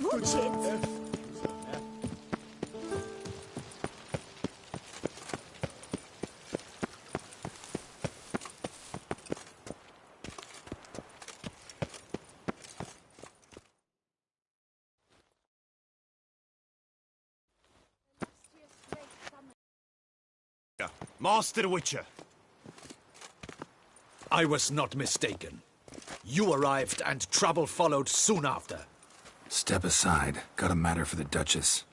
Bullshit. Master Witcher. I was not mistaken. You arrived and trouble followed soon after. Step aside. Got a matter for the Duchess.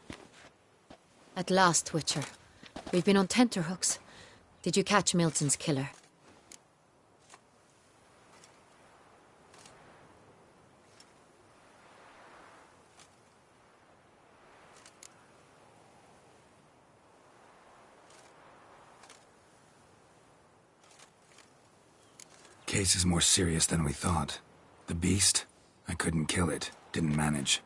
At last, Witcher. We've been on tenterhooks. Did you catch Milton's killer? Case is more serious than we thought. The beast? I couldn't kill it. Didn't manage.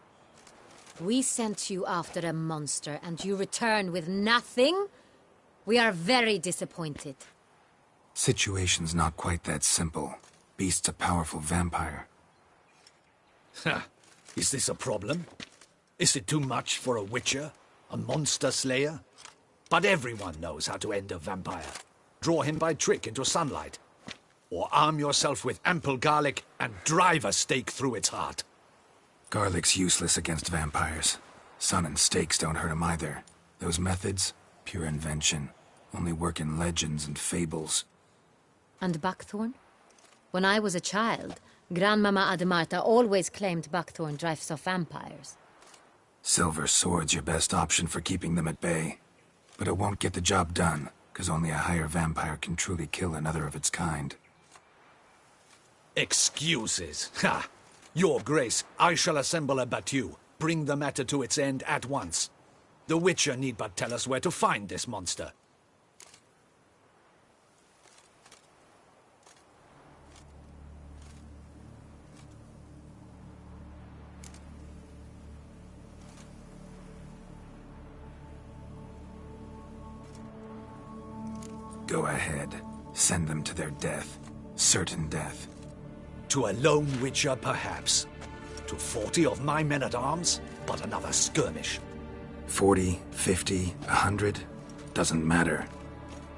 We sent you after a monster, and you return with nothing? We are very disappointed. Situation's not quite that simple. Beast's a powerful vampire. Ha! Is this a problem? Is it too much for a Witcher? A monster slayer? But everyone knows how to end a vampire. Draw him by trick into sunlight. Or arm yourself with ample garlic and drive a stake through its heart. Garlic's useless against vampires. Sun and stakes don't hurt him either. Those methods, pure invention. Only work in legends and fables. And buckthorn? When I was a child, Grandmama Ademarta always claimed buckthorn drives off vampires. Silver sword's your best option for keeping them at bay. But it won't get the job done, because only a higher vampire can truly kill another of its kind. Excuses. Ha! Your Grace, I shall assemble a battue. Bring the matter to its end at once. The Witcher need but tell us where to find this monster. Go ahead. Send them to their death. Certain death. To a lone Witcher, perhaps. To 40 of my men-at-arms, but another skirmish. 40, 50, 100? Doesn't matter.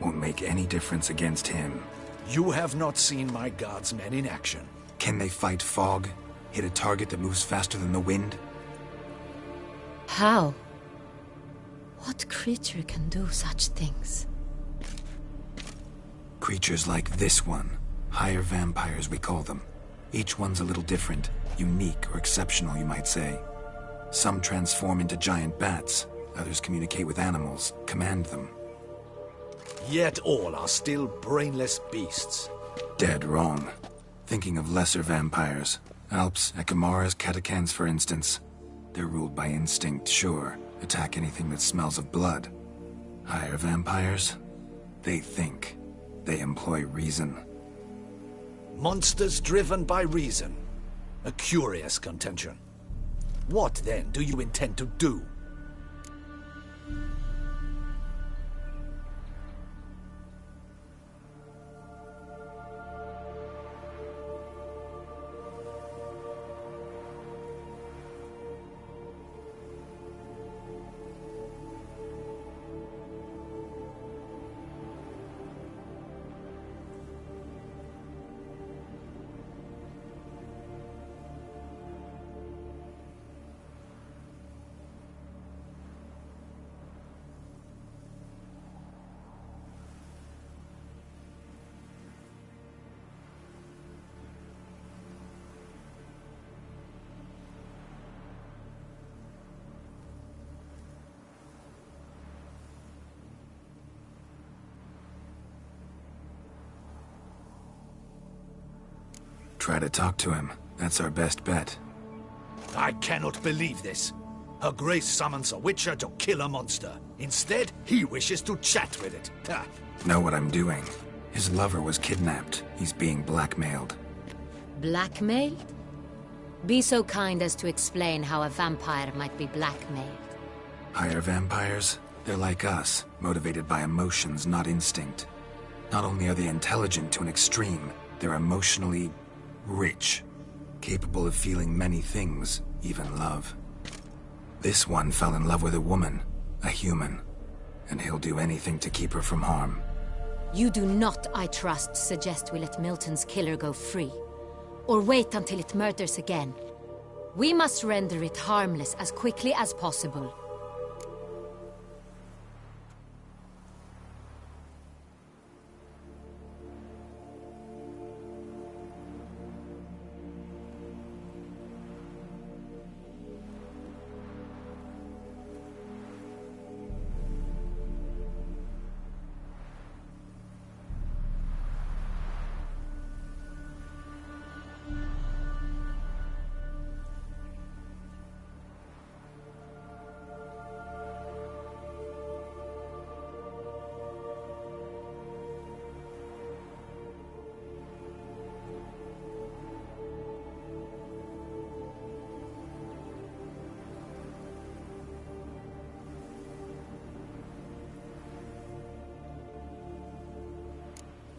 Won't make any difference against him. You have not seen my guardsmen in action. Can they fight fog? Hit a target that moves faster than the wind? How? What creature can do such things? Creatures like this one. Higher vampires, we call them. Each one's a little different. Unique or exceptional, you might say. Some transform into giant bats. Others communicate with animals, command them. Yet all are still brainless beasts. Dead wrong. Thinking of lesser vampires. Alps, Ekamaras, Catacans, for instance. They're ruled by instinct, sure. Attack anything that smells of blood. Higher vampires? They think. They employ reason. Monsters driven by reason. A curious contention. What, then, do you intend to do? Try to talk to him. That's our best bet. I cannot believe this. Her Grace summons a Witcher to kill a monster. Instead, he wishes to chat with it. Ha. Know what I'm doing. His lover was kidnapped. He's being blackmailed. Blackmailed? Be so kind as to explain how a vampire might be blackmailed. Higher vampires? They're like us, motivated by emotions, not instinct. Not only are they intelligent to an extreme, they're emotionally rich, capable of feeling many things, even love. This one fell in love with a woman, a human, and he'll do anything to keep her from harm. You do not, I trust, suggest we let Milton's killer go free. Or wait until it murders again. We must render it harmless as quickly as possible.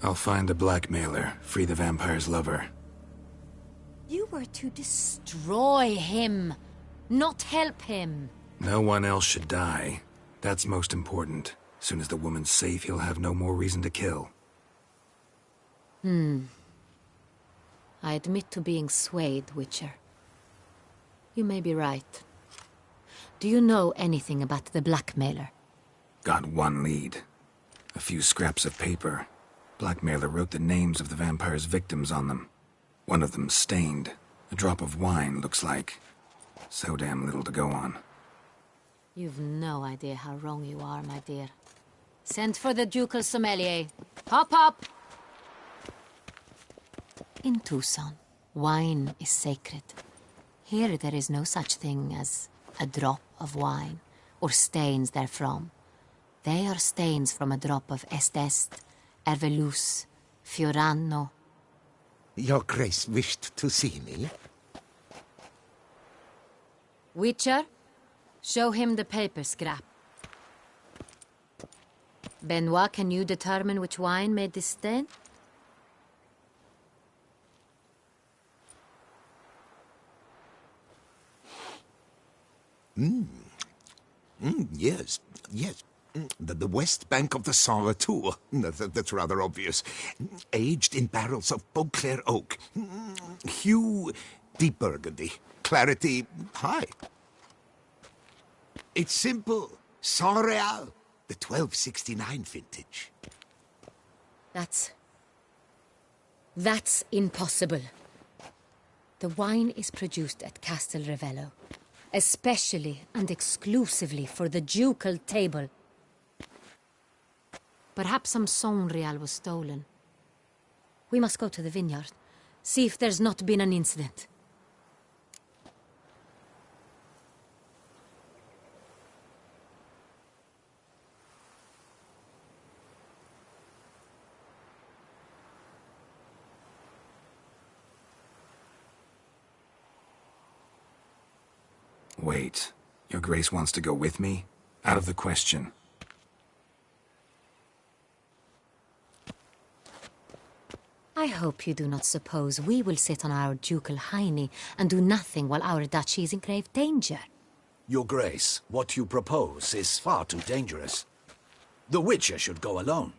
I'll find the blackmailer, free the vampire's lover. You were to destroy him, not help him. No one else should die. That's most important. Soon as the woman's safe, he'll have no more reason to kill. I admit to being swayed, Witcher. You may be right. Do you know anything about the blackmailer? Got one lead. A few scraps of paper. Blackmailer wrote the names of the vampire's victims on them. One of them stained. A drop of wine, looks like. So damn little to go on. You've no idea how wrong you are, my dear. Send for the ducal sommelier. Hop, hop! In Tucson, wine is sacred. Here there is no such thing as a drop of wine, or stains therefrom. They are stains from a drop of Est, Ervelus, Fiorano. Your Grace wished to see me? Witcher, show him the paper scrap. Benoit, can you determine which wine made this stain? Yes, yes. The west bank of the Saint Retour. That's rather obvious. Aged in barrels of Beauclair oak. Hue, deep burgundy. Clarity, high. It's simple. Saint Real, the 1269 vintage. That's impossible. The wine is produced at Castel Ravello, especially and exclusively for the ducal table. Perhaps some Saint Real was stolen. We must go to the vineyard, see if there's not been an incident. Wait. Your Grace wants to go with me? Out of the question. I hope you do not suppose we will sit on our ducal hiney and do nothing while our duchy is in grave danger. Your Grace, what you propose is far too dangerous. The Witcher should go alone.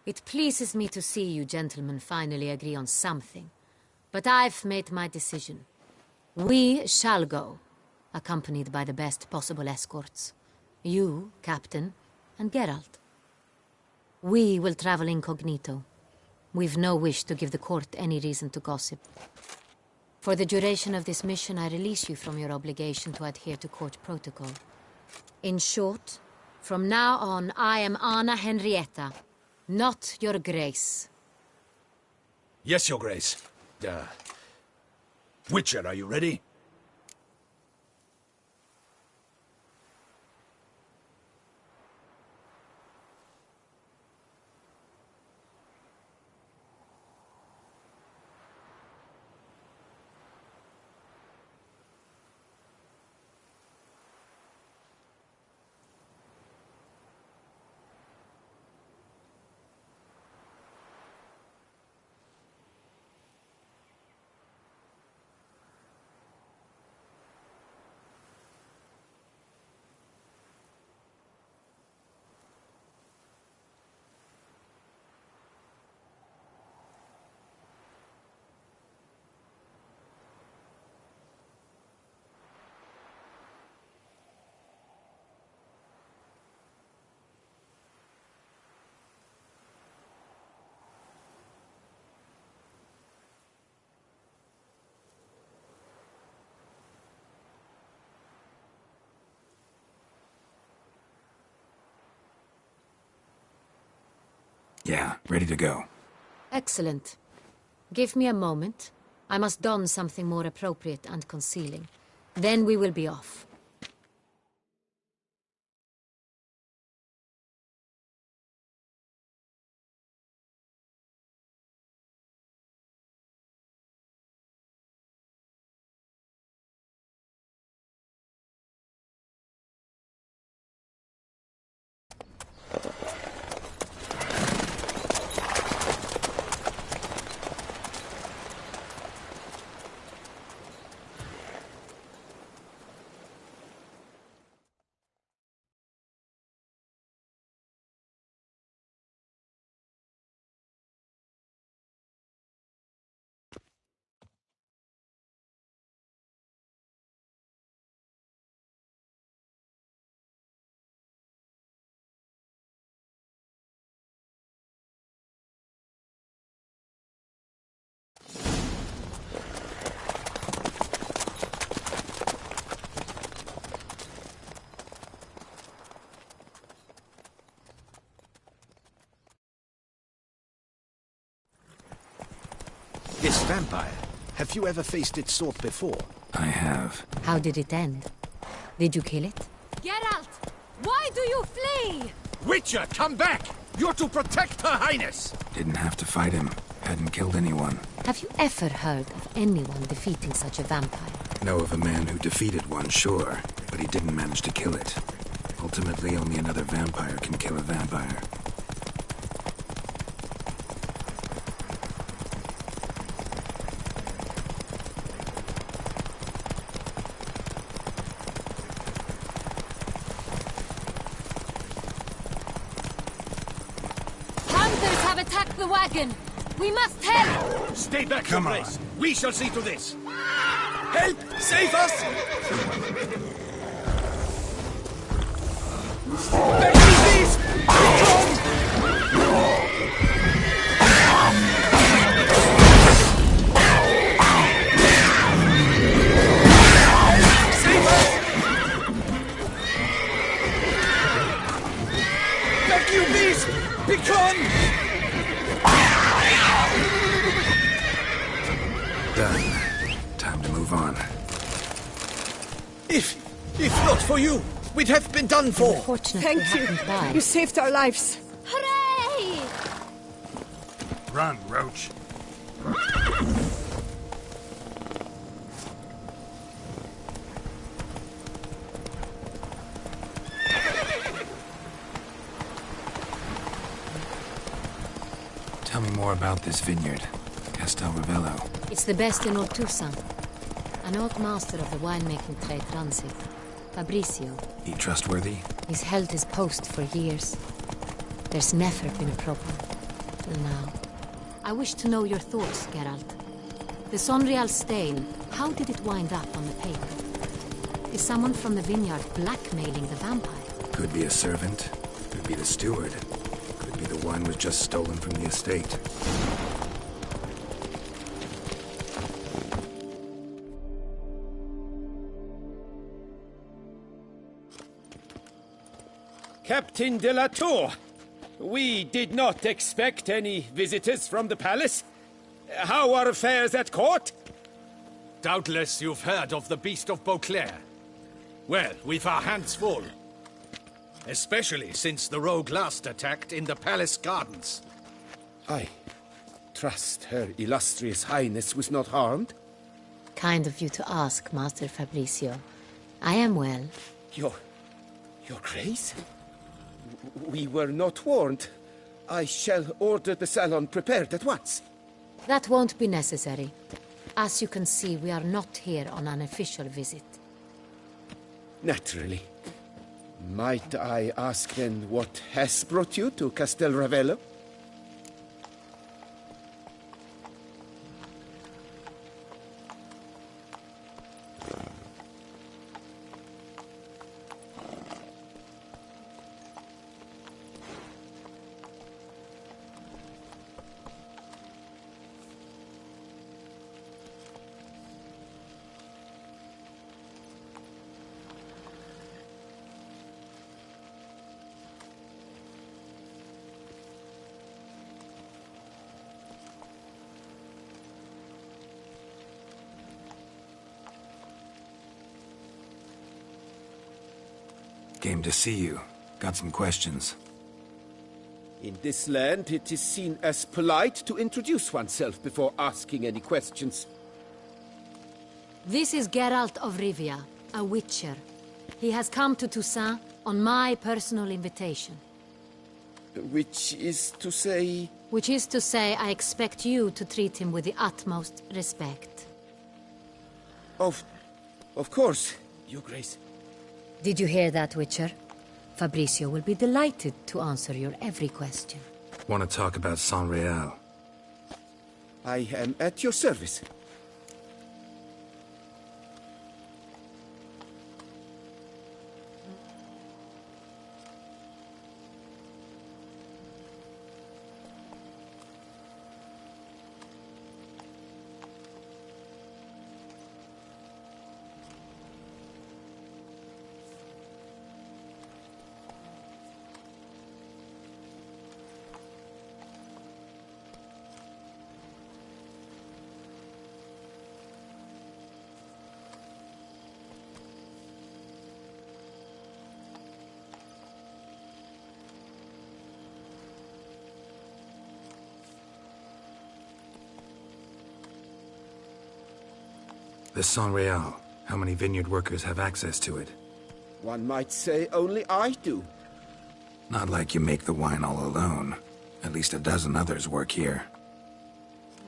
It pleases me to see you gentlemen finally agree on something. But I've made my decision. We shall go, accompanied by the best possible escorts. You, Captain, and Geralt. We will travel incognito. We've no wish to give the court any reason to gossip. For the duration of this mission, I release you from your obligation to adhere to court protocol. In short, from now on, I am Anna Henrietta, not your Grace. Yes, Your Grace. Witcher, are you ready? Yeah, ready to go. Excellent. Give me a moment. I must don something more appropriate and concealing. Then we will be off. This vampire, have you ever faced its sort before? I have. How did it end? Did you kill it? Geralt! Why do you flee? Witcher, come back! You're to protect Her Highness! Didn't have to fight him. Hadn't killed anyone. Have you ever heard of anyone defeating such a vampire? Know of a man who defeated one, sure, but he didn't manage to kill it. Ultimately, only another vampire can kill a vampire. Hunters have attacked the wagon! We must help! Stay back, Come your on. Grace. We shall see to this. Help! Save us! Back, please! John! Save us! Back, you beast! Be gone! Done. Time to move on. If not for you, we'd have been done for. Fortunately, Thank you. happened by. You saved our lives. Hooray! Run, Roach. Tell me more about this vineyard. Castel Ravello. It's the best in Ortusan. An old master of the winemaking trade runs it. Fabricio. He trustworthy? He's held his post for years. There's never been a problem. Till now. I wish to know your thoughts, Geralt. The Sonreal stain, how did it wind up on the paper? Is someone from the vineyard blackmailing the vampire? Could be a servant. Could be the steward. Could be the wine was just stolen from the estate. Captain de la Tour, we did not expect any visitors from the palace. How are affairs at court? Doubtless you've heard of the Beast of Beauclair. Well, we've our hands full. Especially since the rogue last attacked in the palace gardens. I trust Her Illustrious Highness was not harmed. Kind of you to ask, Master Fabricio. I am well. Your Grace? We were not warned. I shall order the salon prepared at once. That won't be necessary. As you can see, we are not here on an official visit. Naturally. Might I ask then what has brought you to Castel Ravello? Came to see you. Got some questions. In this land, it is seen as polite to introduce oneself before asking any questions. This is Geralt of Rivia, a witcher. He has come to Toussaint on my personal invitation. Which is to say... Which is to say, I expect you to treat him with the utmost respect. Of course, Your Grace. Did you hear that, Witcher? Fabrizio will be delighted to answer your every question. Want to talk about San Real? I am at your service. The San Real. How many vineyard workers have access to it? One might say only I do. Not like you make the wine all alone. At least a dozen others work here.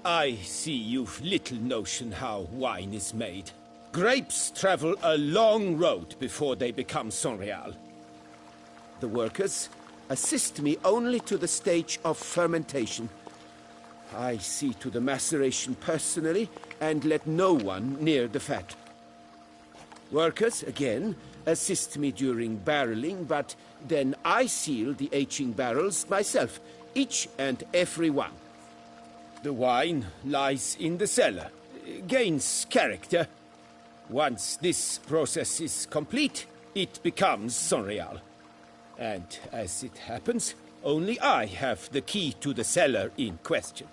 I see you've little notion how wine is made. Grapes travel a long road before they become Sonreal. The workers assist me only to the stage of fermentation. I see to the maceration personally, and let no one near the fat. Workers, again, assist me during barreling, but then I seal the aging barrels myself, each and every one. The wine lies in the cellar, gains character. Once this process is complete, it becomes Sonreal. And as it happens, only I have the key to the cellar in question.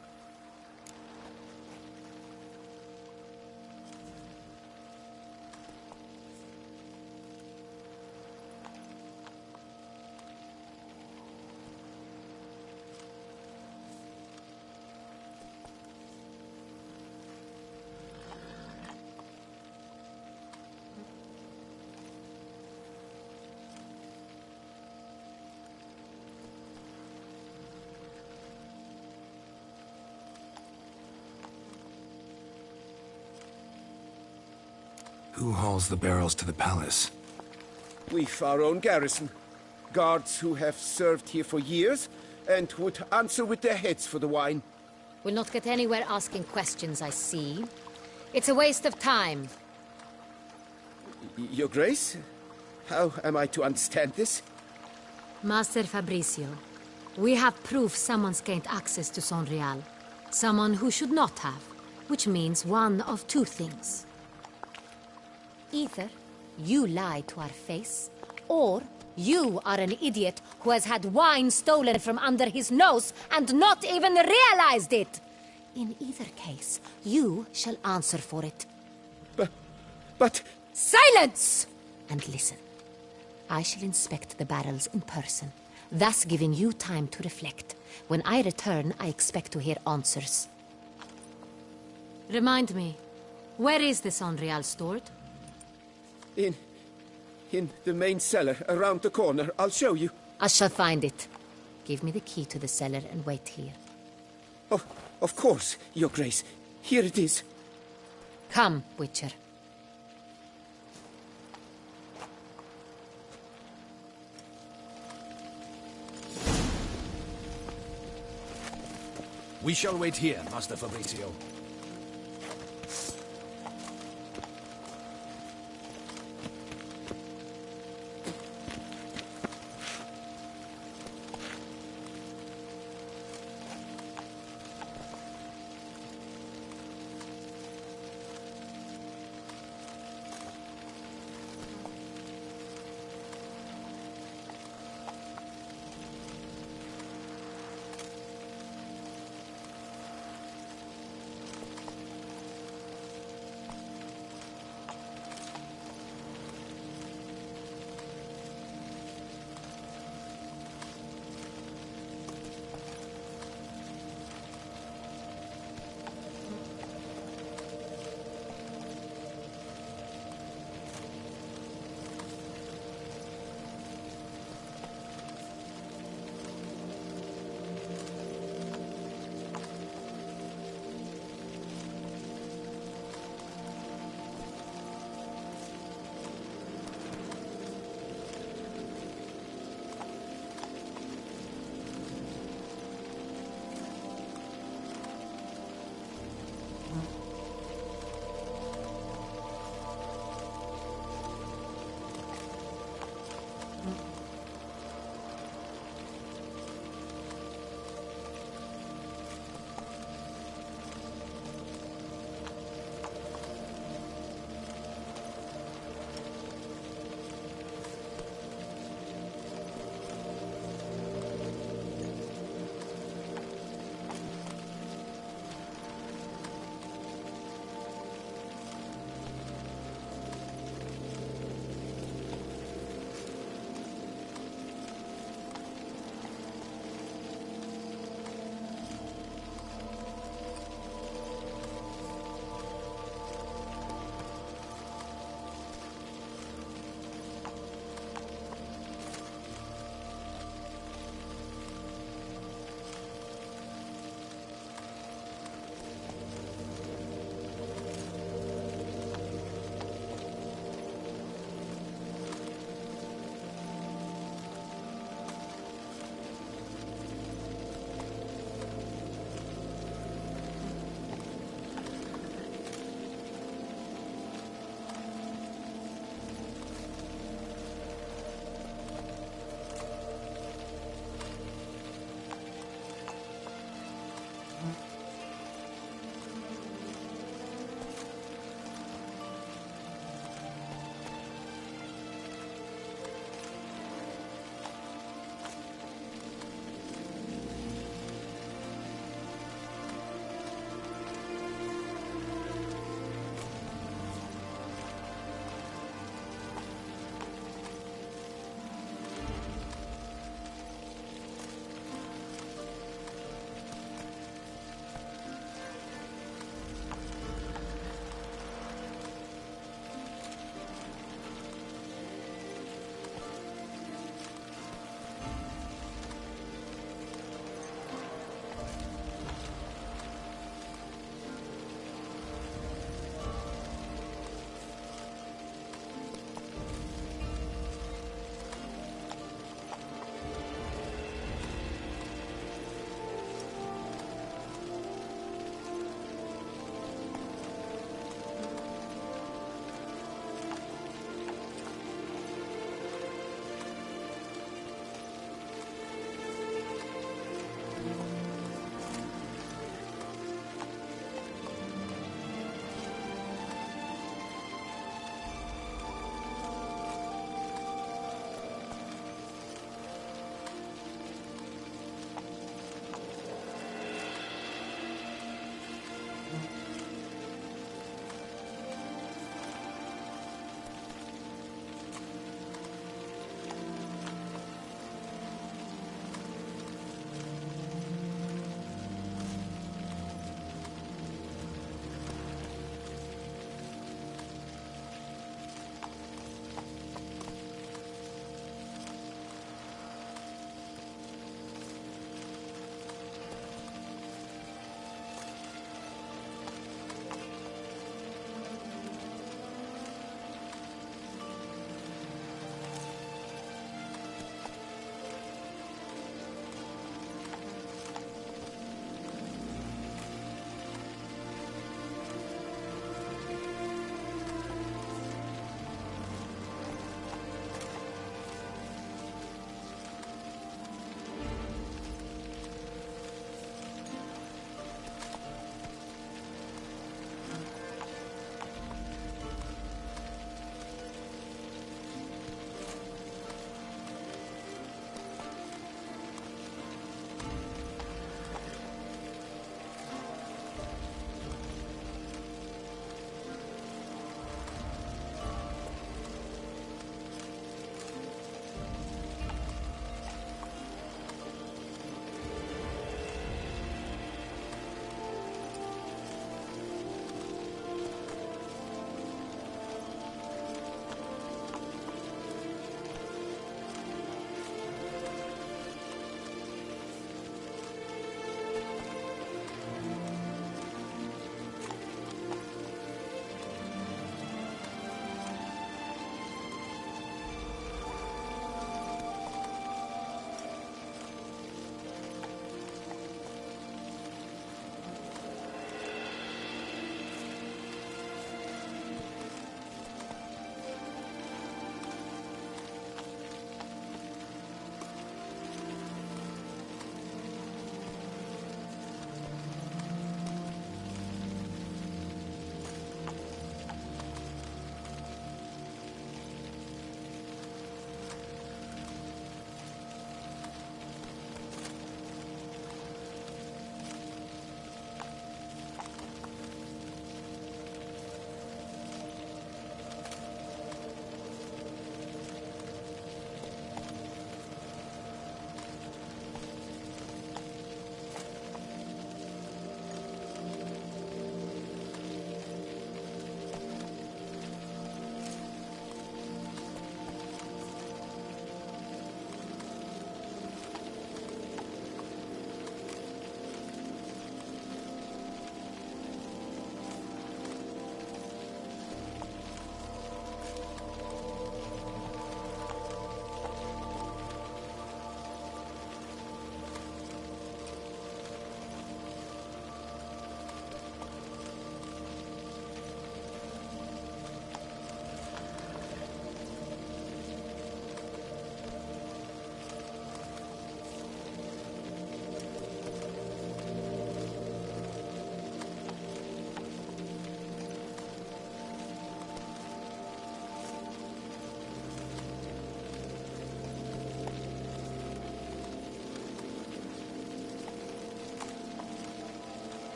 Who hauls the barrels to the palace? We've our own garrison. Guards who have served here for years and would answer with their heads for the wine. We'll not get anywhere asking questions, I see. It's a waste of time. Your Grace? How am I to understand this? Master Fabrizio, we have proof someone's gained access to Sonreal. Someone who should not have, which means one of two things. Either you lie to our face, or you are an idiot who has had wine stolen from under his nose and not even realized it. In either case, you shall answer for it. But... Silence! And listen. I shall inspect the barrels in person, thus giving you time to reflect. When I return, I expect to hear answers. Remind me, where is this Sonreal stored? In the main cellar, around the corner. I'll show you. I shall find it. Give me the key to the cellar and wait here. Oh, of course, Your Grace. Here it is. Come, Witcher. We shall wait here, Master Fabrizio.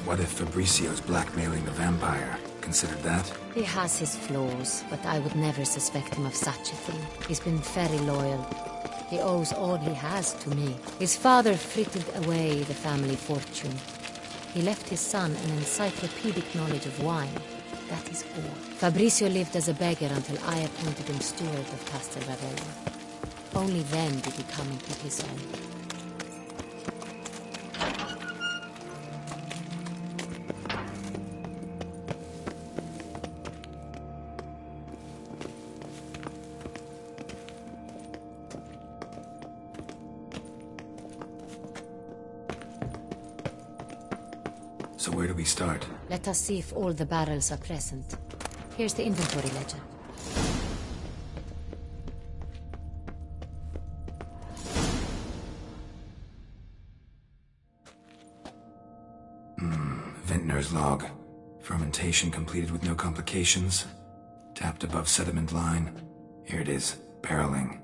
What if Fabricio's blackmailing the vampire? Considered that? He has his flaws, but I would never suspect him of such a thing. He's been very loyal. He owes all he has to me. His father frittered away the family fortune. He left his son an encyclopedic knowledge of wine. That is all. Fabricio lived as a beggar until I appointed him steward of Castel Ravello. Only then did he come into his own. So where do we start? Let us see if all the barrels are present. Here's the inventory ledger. Vintner's log. Fermentation completed with no complications. Tapped above sediment line. Here it is. Barreling.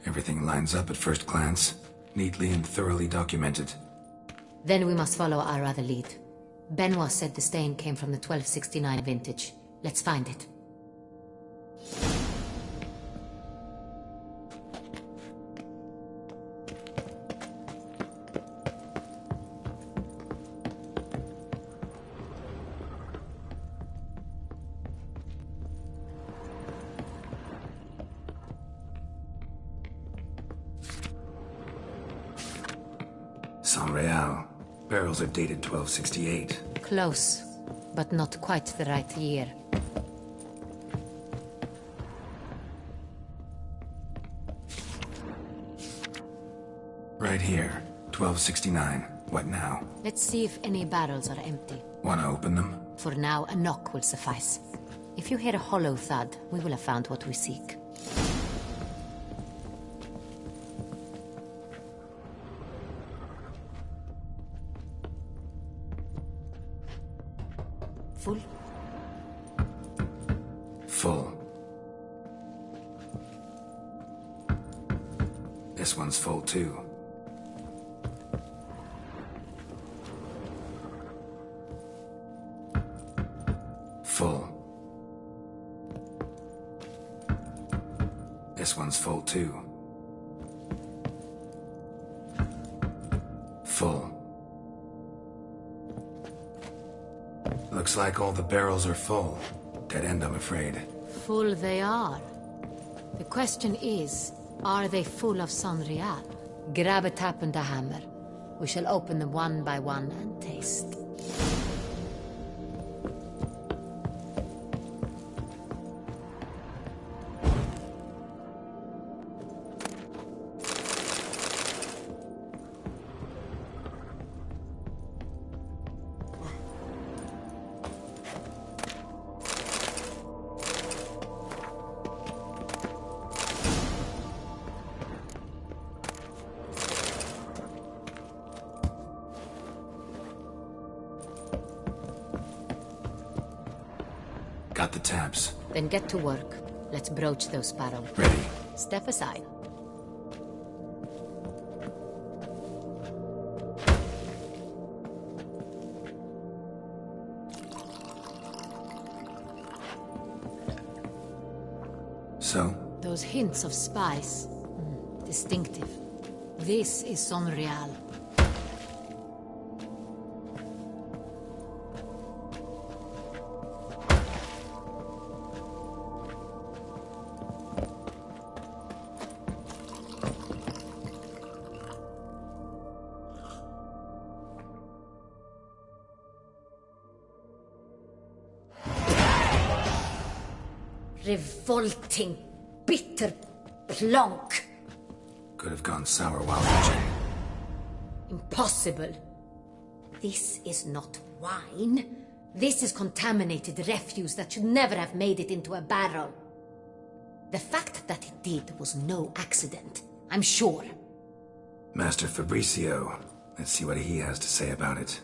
Everything lines up at first glance. Neatly and thoroughly documented. Then we must follow our other lead. Benoit said the stain came from the 1269 vintage. Let's find it. Real. Barrels are dated 1268. Close, but not quite the right year. Right here. 1269. What now? Let's see if any barrels are empty. Wanna open them? For now, a knock will suffice. If you hear a hollow thud, we will have found what we seek. Full? Full. This one's full too. Full. This one's full too. Full. Looks like all the barrels are full. Dead end, I'm afraid. Full they are. The question is, are they full of San Real? Grab a tap and a hammer. We shall open them one by one and taste. Got the taps. Then get to work. Let's broach those barrels. Ready. Step aside. So? Those hints of spice. Distinctive. This is San Real. Revolting, bitter plonk. Could have gone sour while aging. Impossible. This is not wine. This is contaminated refuse that should never have made it into a barrel. The fact that it did was no accident, I'm sure. Master Fabricio. Let's see what he has to say about it.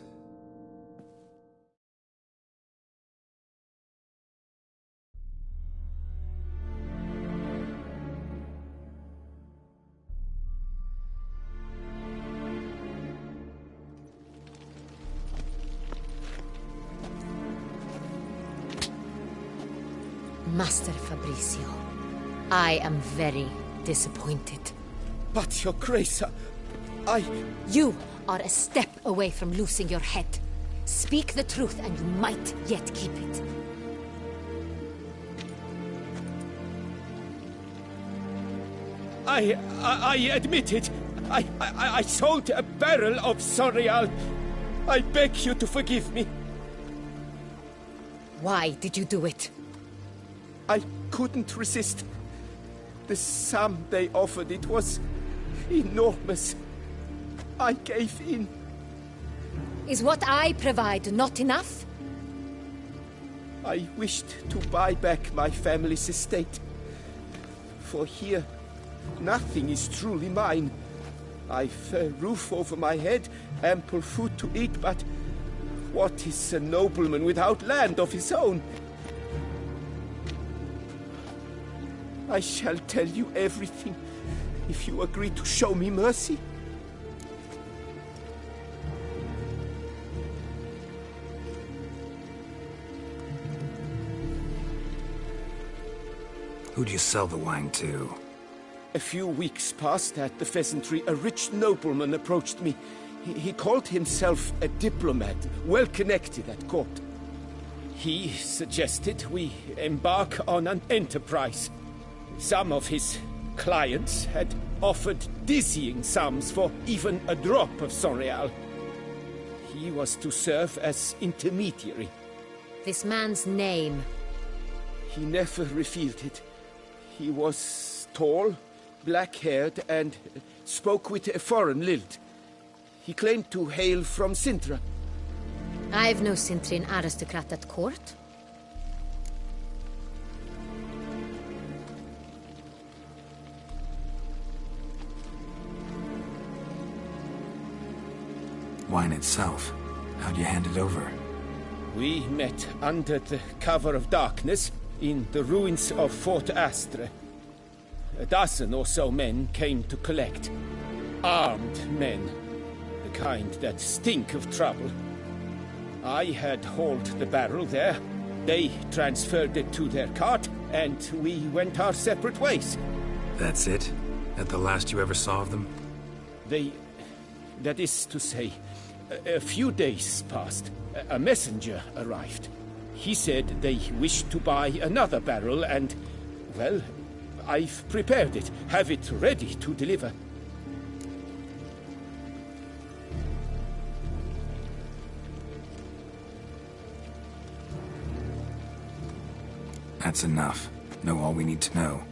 Master Fabricio, I am very disappointed. But, Your Grace, I... You are a step away from losing your head. Speak the truth and you might yet keep it. I admit it. I sold a barrel of Sonreal. I beg you to forgive me. Why did you do it? I couldn't resist. The sum they offered, it was enormous. I gave in. Is what I provide not enough? I wished to buy back my family's estate. For here, nothing is truly mine. I've a roof over my head, ample food to eat, but what is a nobleman without land of his own? I shall tell you everything if you agree to show me mercy. Who'd you sell the wine to? A few weeks past at the pheasantry, a rich nobleman approached me. He called himself a diplomat, well connected at court. He suggested we embark on an enterprise. Some of his clients had offered dizzying sums for even a drop of Sonreal. He was to serve as intermediary. This man's name. He never revealed it. He was tall, black-haired, and spoke with a foreign lilt. He claimed to hail from Sintra. I've no Cintrin aristocrat at court. Wine itself. How'd you hand it over? We met under the cover of darkness in the ruins of Fort Astre. A dozen or so men came to collect. Armed men. The kind that stink of trouble. I had hauled the barrel there. They transferred it to their cart, and we went our separate ways. That's it? That the last you ever saw of them? That is to say, a few days passed. A messenger arrived. He said they wished to buy another barrel and, well, I've prepared it, have it ready to deliver. That's enough. Know all we need to know.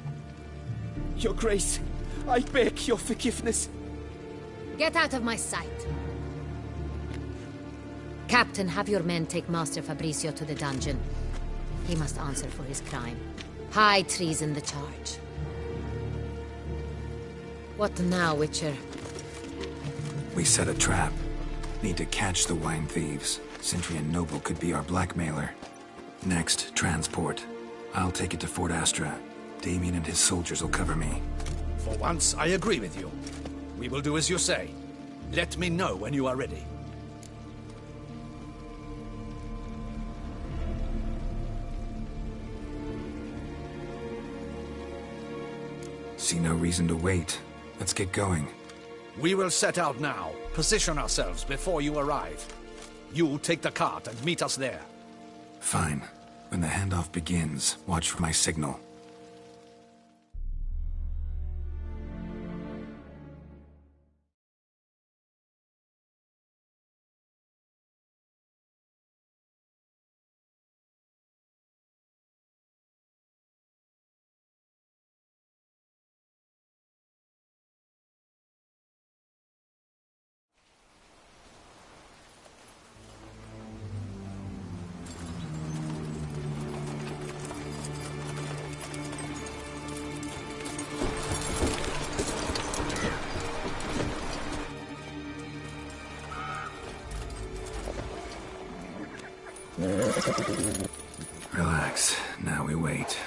Your Grace, I beg your forgiveness. Get out of my sight. Captain, have your men take Master Fabricio to the dungeon. He must answer for his crime. High treason the charge. What now, Witcher? We set a trap. Need to catch the wine thieves. Cintrian Noble could be our blackmailer. Next, transport. I'll take it to Fort Astra. Damien and his soldiers will cover me. For once, I agree with you. We will do as you say. Let me know when you are ready. See no reason to wait. Let's get going. We will set out now. Position ourselves before you arrive. You take the cart and meet us there. Fine. When the handoff begins, watch for my signal. Relax. Now we wait.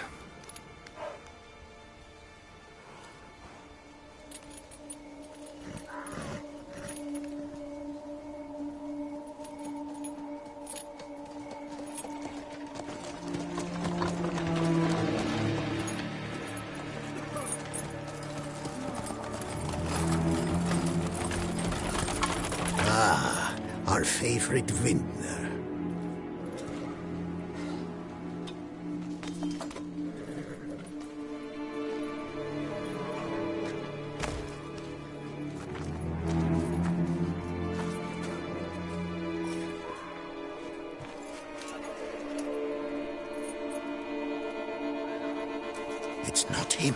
our favorite vintner. It's not him.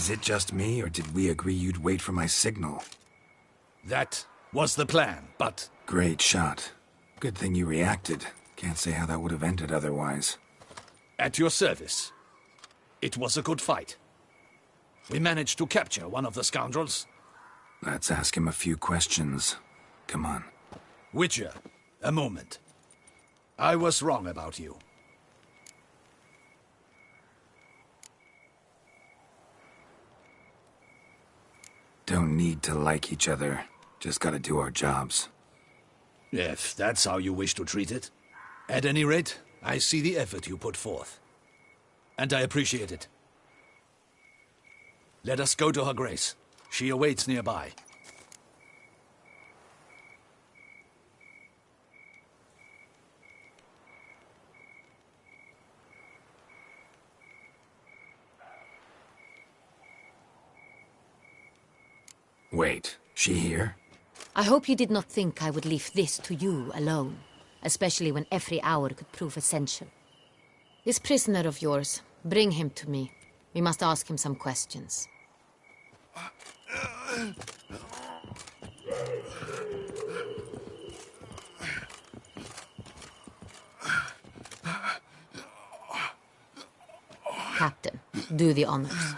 Is it just me, or did we agree you'd wait for my signal? That was the plan, but... Great shot. Good thing you reacted. Can't say how that would have ended otherwise. At your service. It was a good fight. We managed to capture one of the scoundrels. Let's ask him a few questions. Come on. Witcher, a moment. I was wrong about you. Don't need to like each other. Just gotta do our jobs. If that's how you wish to treat it. At any rate, I see the effort you put forth. And I appreciate it. Let us go to her grace. She awaits nearby. Wait, she here? I hope you did not think I would leave this to you alone, especially when every hour could prove essential. This prisoner of yours, bring him to me. We must ask him some questions. Captain, do the honors.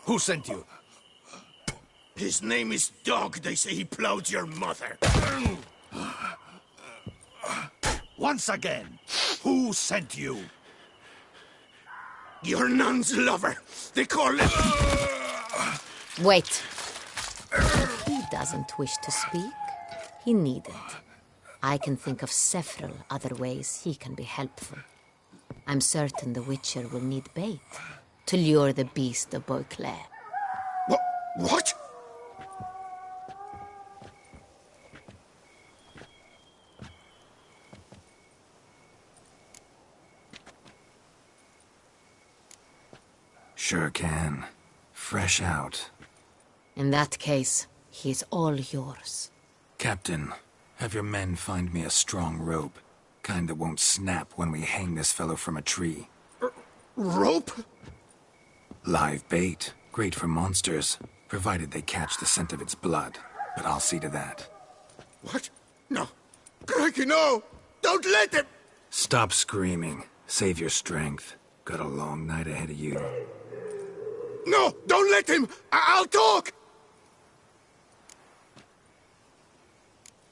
Who sent you? His name is Dog. They say he plowed your mother. Once again, who sent you? Your nun's lover. They call him... Wait. He doesn't wish to speak. He needn't. I can think of several other ways he can be helpful. I'm certain the Witcher will need bait to lure the beast of Beauclair. What? Sure can. Fresh out. In that case, he is all yours. Captain, have your men find me a strong rope. Kind that won't snap when we hang this fellow from a tree. Rope? Live bait. Great for monsters, provided they catch the scent of its blood. But I'll see to that. What? No. Crikey, no! Don't let him! Stop screaming. Save your strength. Got a long night ahead of you. No! Don't let him! I'll talk!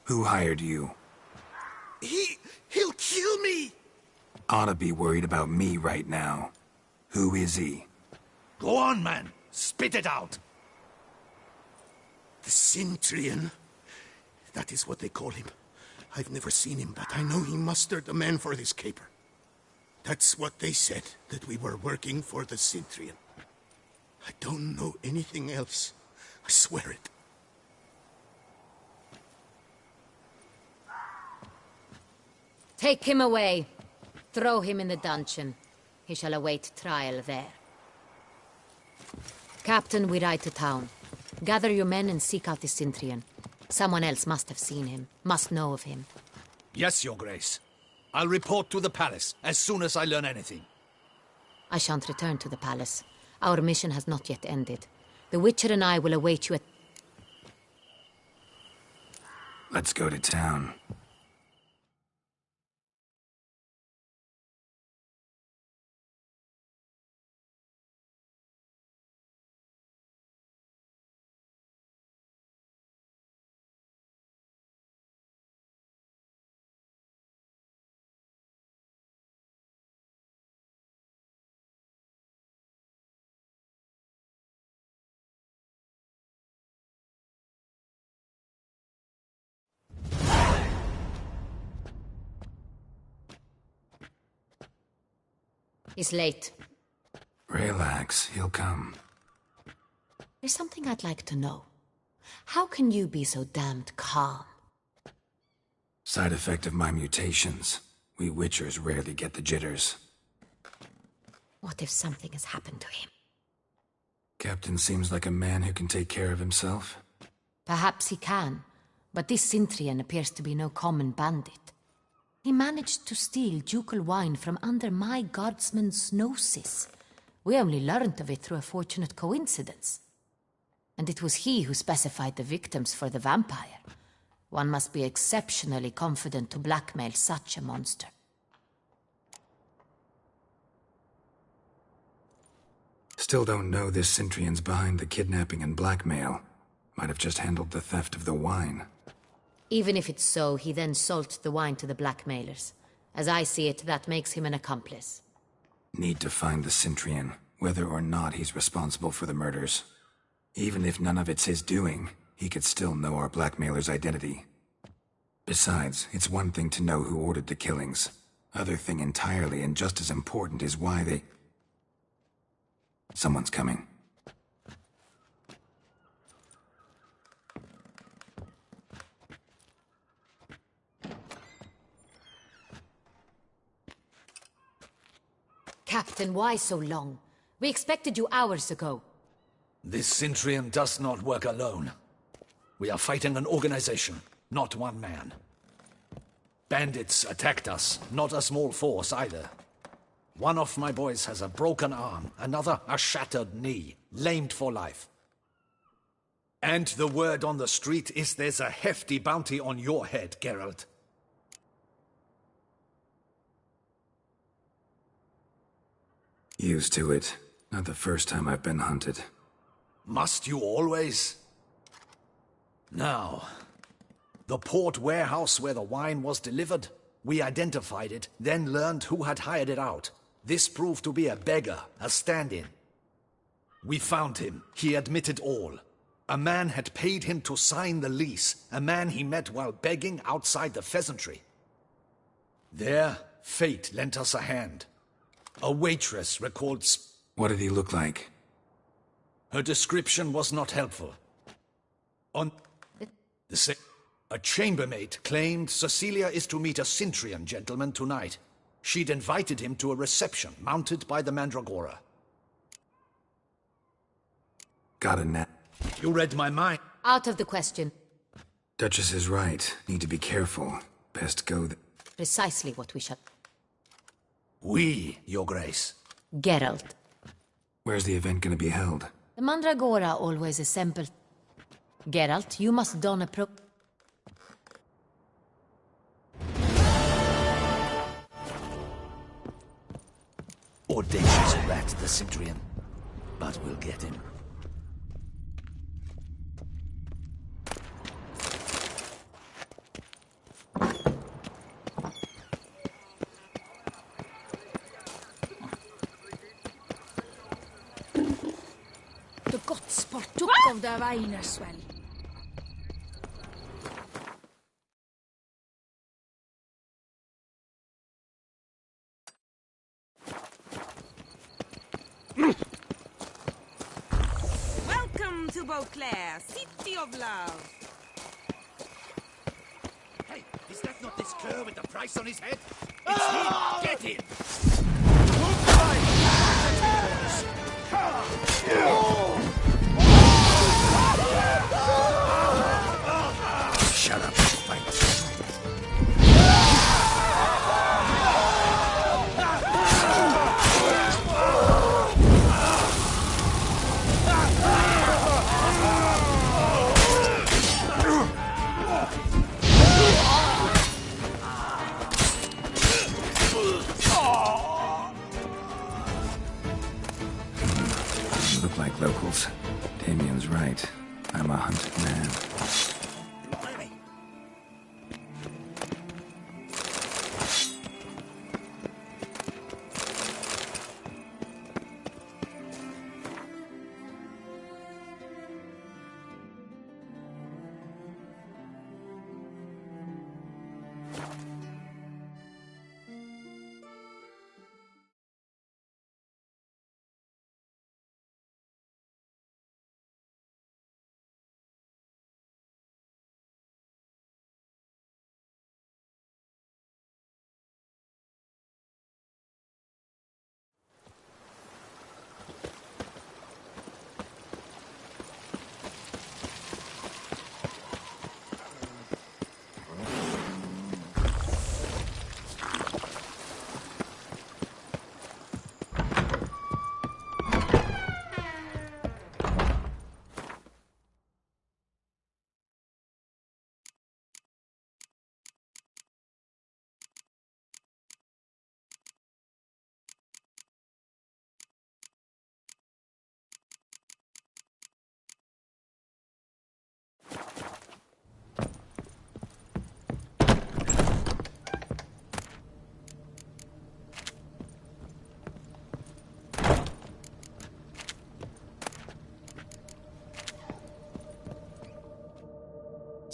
Who hired you? He'll kill me! Oughta be worried about me right now. Who is he? Go on, man. Spit it out. The Cintrian. That is what they call him. I've never seen him, but I know he mustered the men for this caper. That's what they said, that we were working for the Cintrian. I don't know anything else. I swear it. Take him away. Throw him in the dungeon. He shall await trial there. Captain, we ride to town. Gather your men and seek out the Cintrian. Someone else must have seen him, must know of him. Yes, Your Grace. I'll report to the palace as soon as I learn anything. I shan't return to the palace. Our mission has not yet ended. The Witcher and I will await you at... Let's go to town. He's late. Relax, he'll come. There's something I'd like to know. How can you be so damned calm? Side effect of my mutations. We Witchers rarely get the jitters. What if something has happened to him? Captain seems like a man who can take care of himself. Perhaps he can, but this Cintrian appears to be no common bandit. He managed to steal ducal wine from under my guardsman's noses. We only learned of it through a fortunate coincidence. And it was he who specified the victims for the vampire. One must be exceptionally confident to blackmail such a monster. Still don't know this Centrion's behind the kidnapping and blackmail. Might have just handled the theft of the wine. Even if it's so, he then sold the wine to the blackmailers. As I see it, that makes him an accomplice. Need to find the Centrion, whether or not he's responsible for the murders. Even if none of it's his doing, he could still know our blackmailer's identity. Besides, it's one thing to know who ordered the killings. Other thing entirely, and just as important, is why they... Someone's coming. Captain, why so long? We expected you hours ago. This Centurion does not work alone. We are fighting an organization, not one man. Bandits attacked us, not a small force either. One of my boys has a broken arm, another a shattered knee, lamed for life. And the word on the street is there's a hefty bounty on your head, Geralt. Used to it. Not the first time I've been hunted. Must you always? Now, the port warehouse where the wine was delivered, we identified it, then learned who had hired it out. This proved to be a beggar, a stand-in. We found him. He admitted all. A man had paid him to sign the lease, a man he met while begging outside the pheasantry. There, fate lent us a hand. A waitress recalled... What did he look like? Her description was not helpful. On a chambermaid claimed Cecilia is to meet a Centurion gentleman tonight. She'd invited him to a reception mounted by the Mandragora. Got a net. You read my mind. Out of the question. Duchess is right. Need to be careful. Best go Precisely what we shall... We, Your Grace. Geralt. Where's the event gonna be held? The Mandragora always assemble. Geralt, you must don a Audacious rat, the Centurion. But we'll get him. Du gott sport upp av det veinersvell. Welcome to Beauclair, city of love. Hey, is that not this cur with the price on his head? It's him! Get him! Shut up, fight. Look like locals. Damien's right. I'm a hunted man.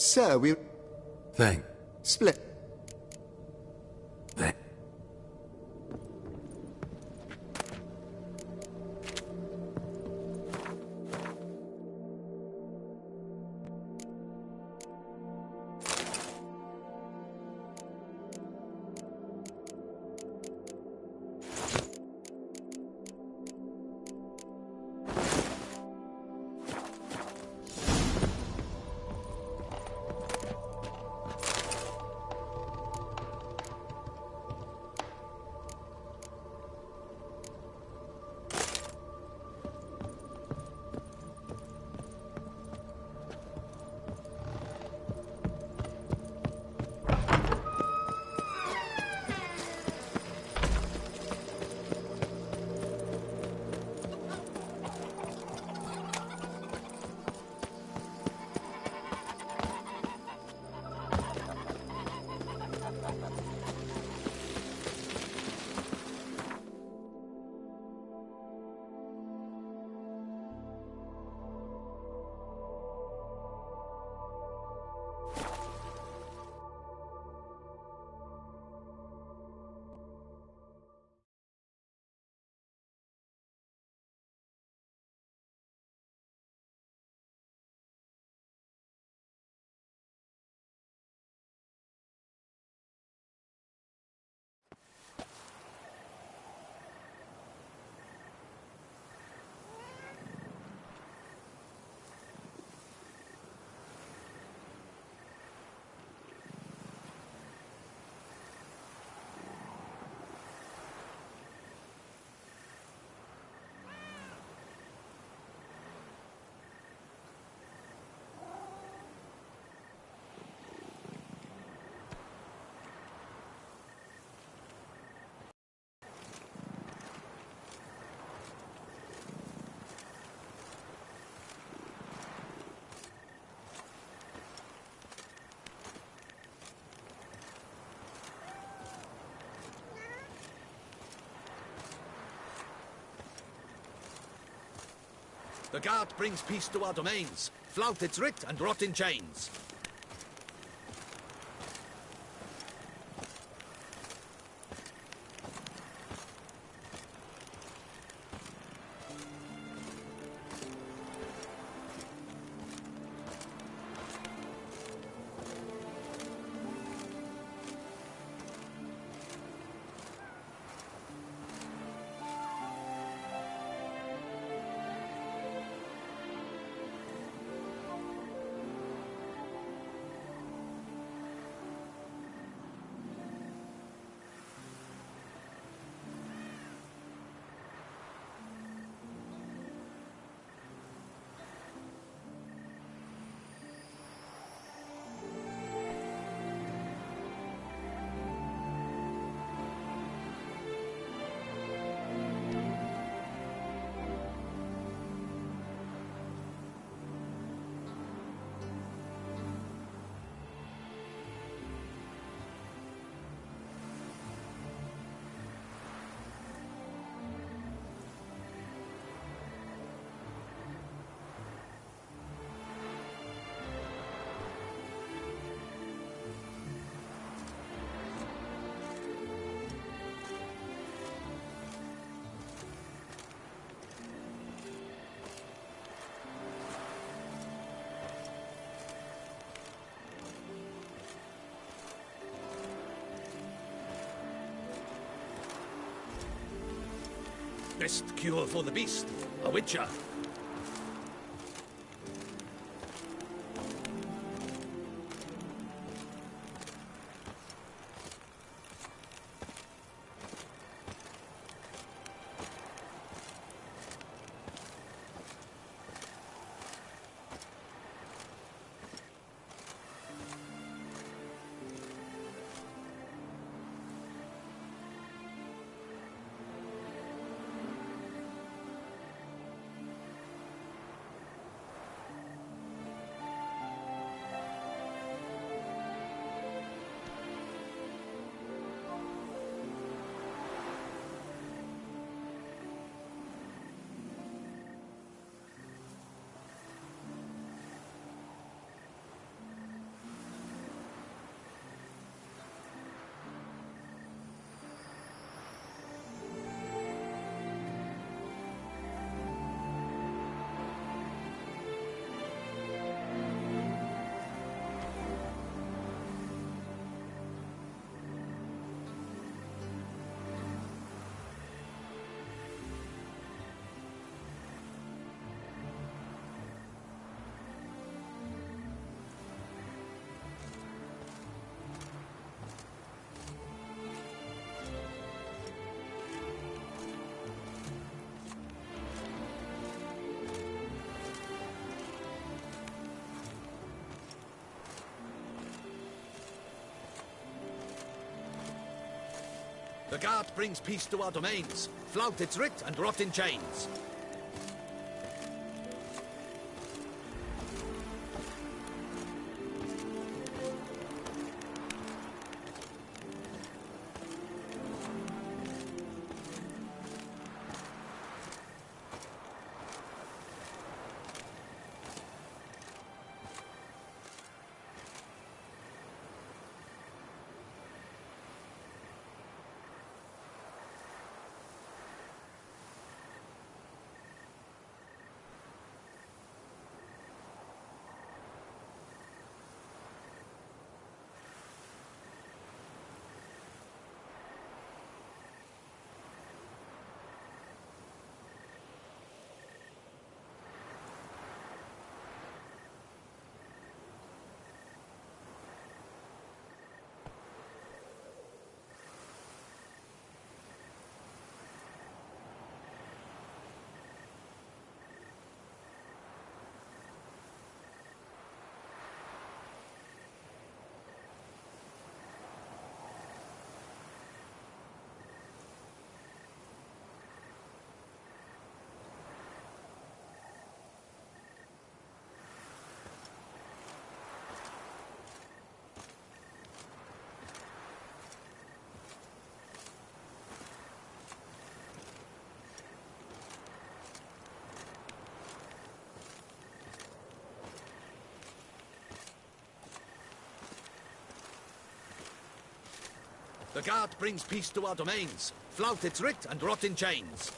Sir, we... Thank. Split. Thank. The guard brings peace to our domains. Flout its writ and rot in chains. Best cure for the beast, a witcher. The guard brings peace to our domains. Flout its writ and rot in chains. The guard brings peace to our domains. Flout its writ and rot in chains.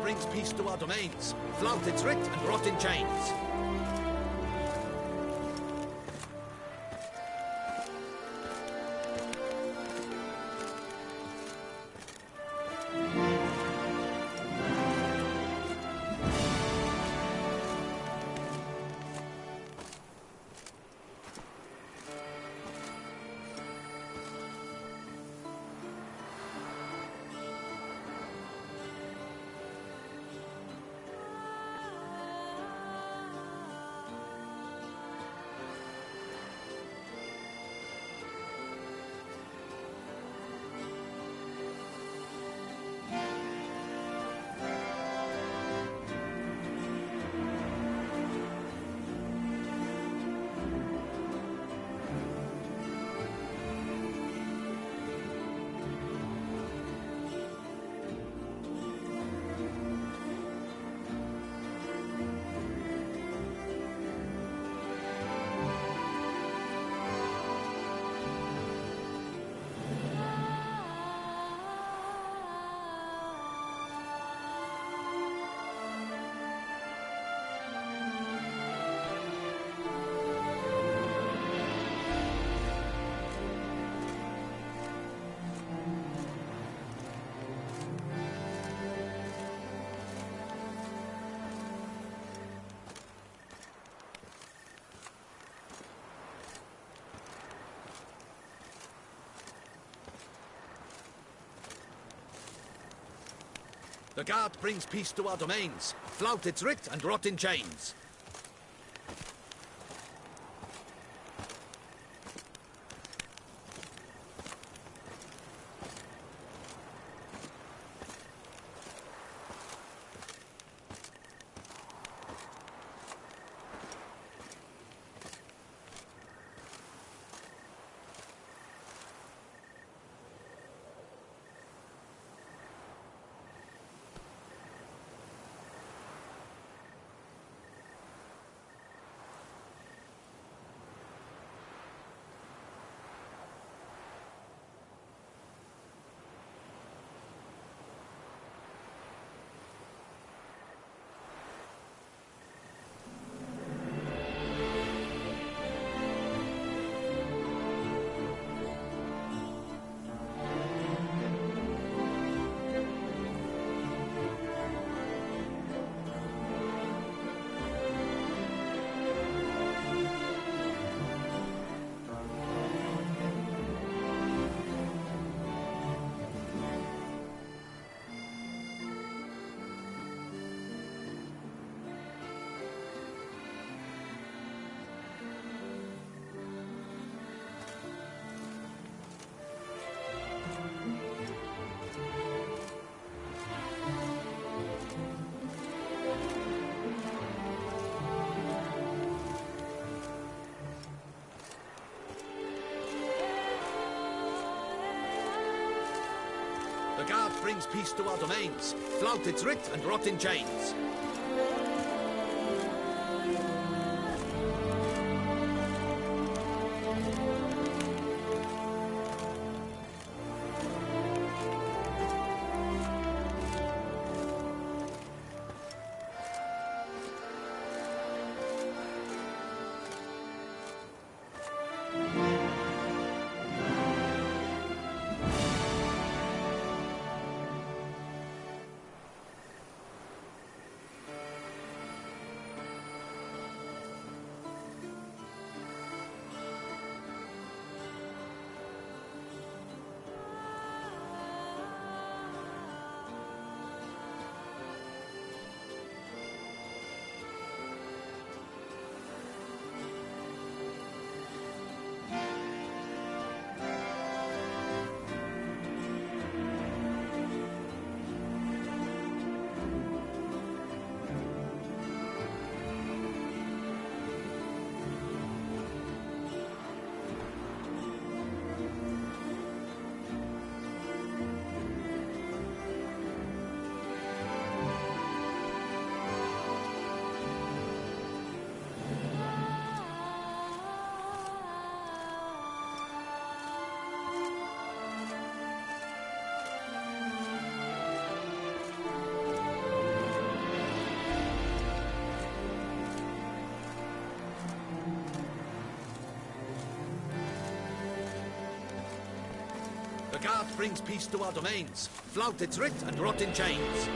Brings peace to our domains. Flout its writ and rot in chains. The guard brings peace to our domains. Flout its writ and rot in chains. The guard brings peace to our domains. Flout its writ and rot in chains. The guard brings peace to our domains. Flout its writ and rot in chains.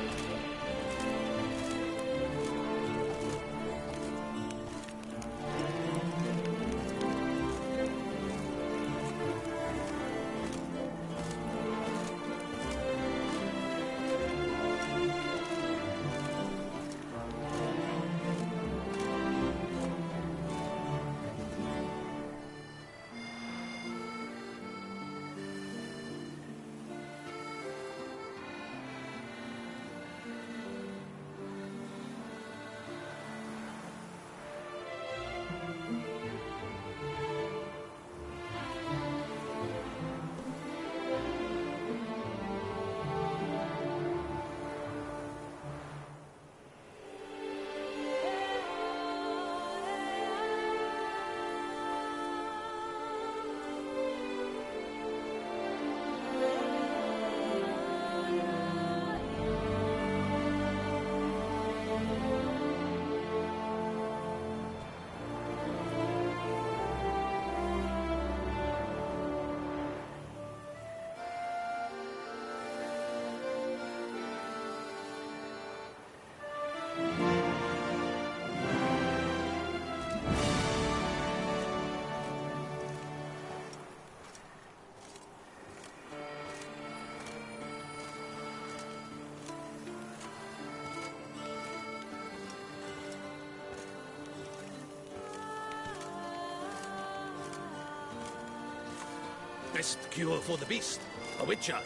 best cure for the beast. A witcher.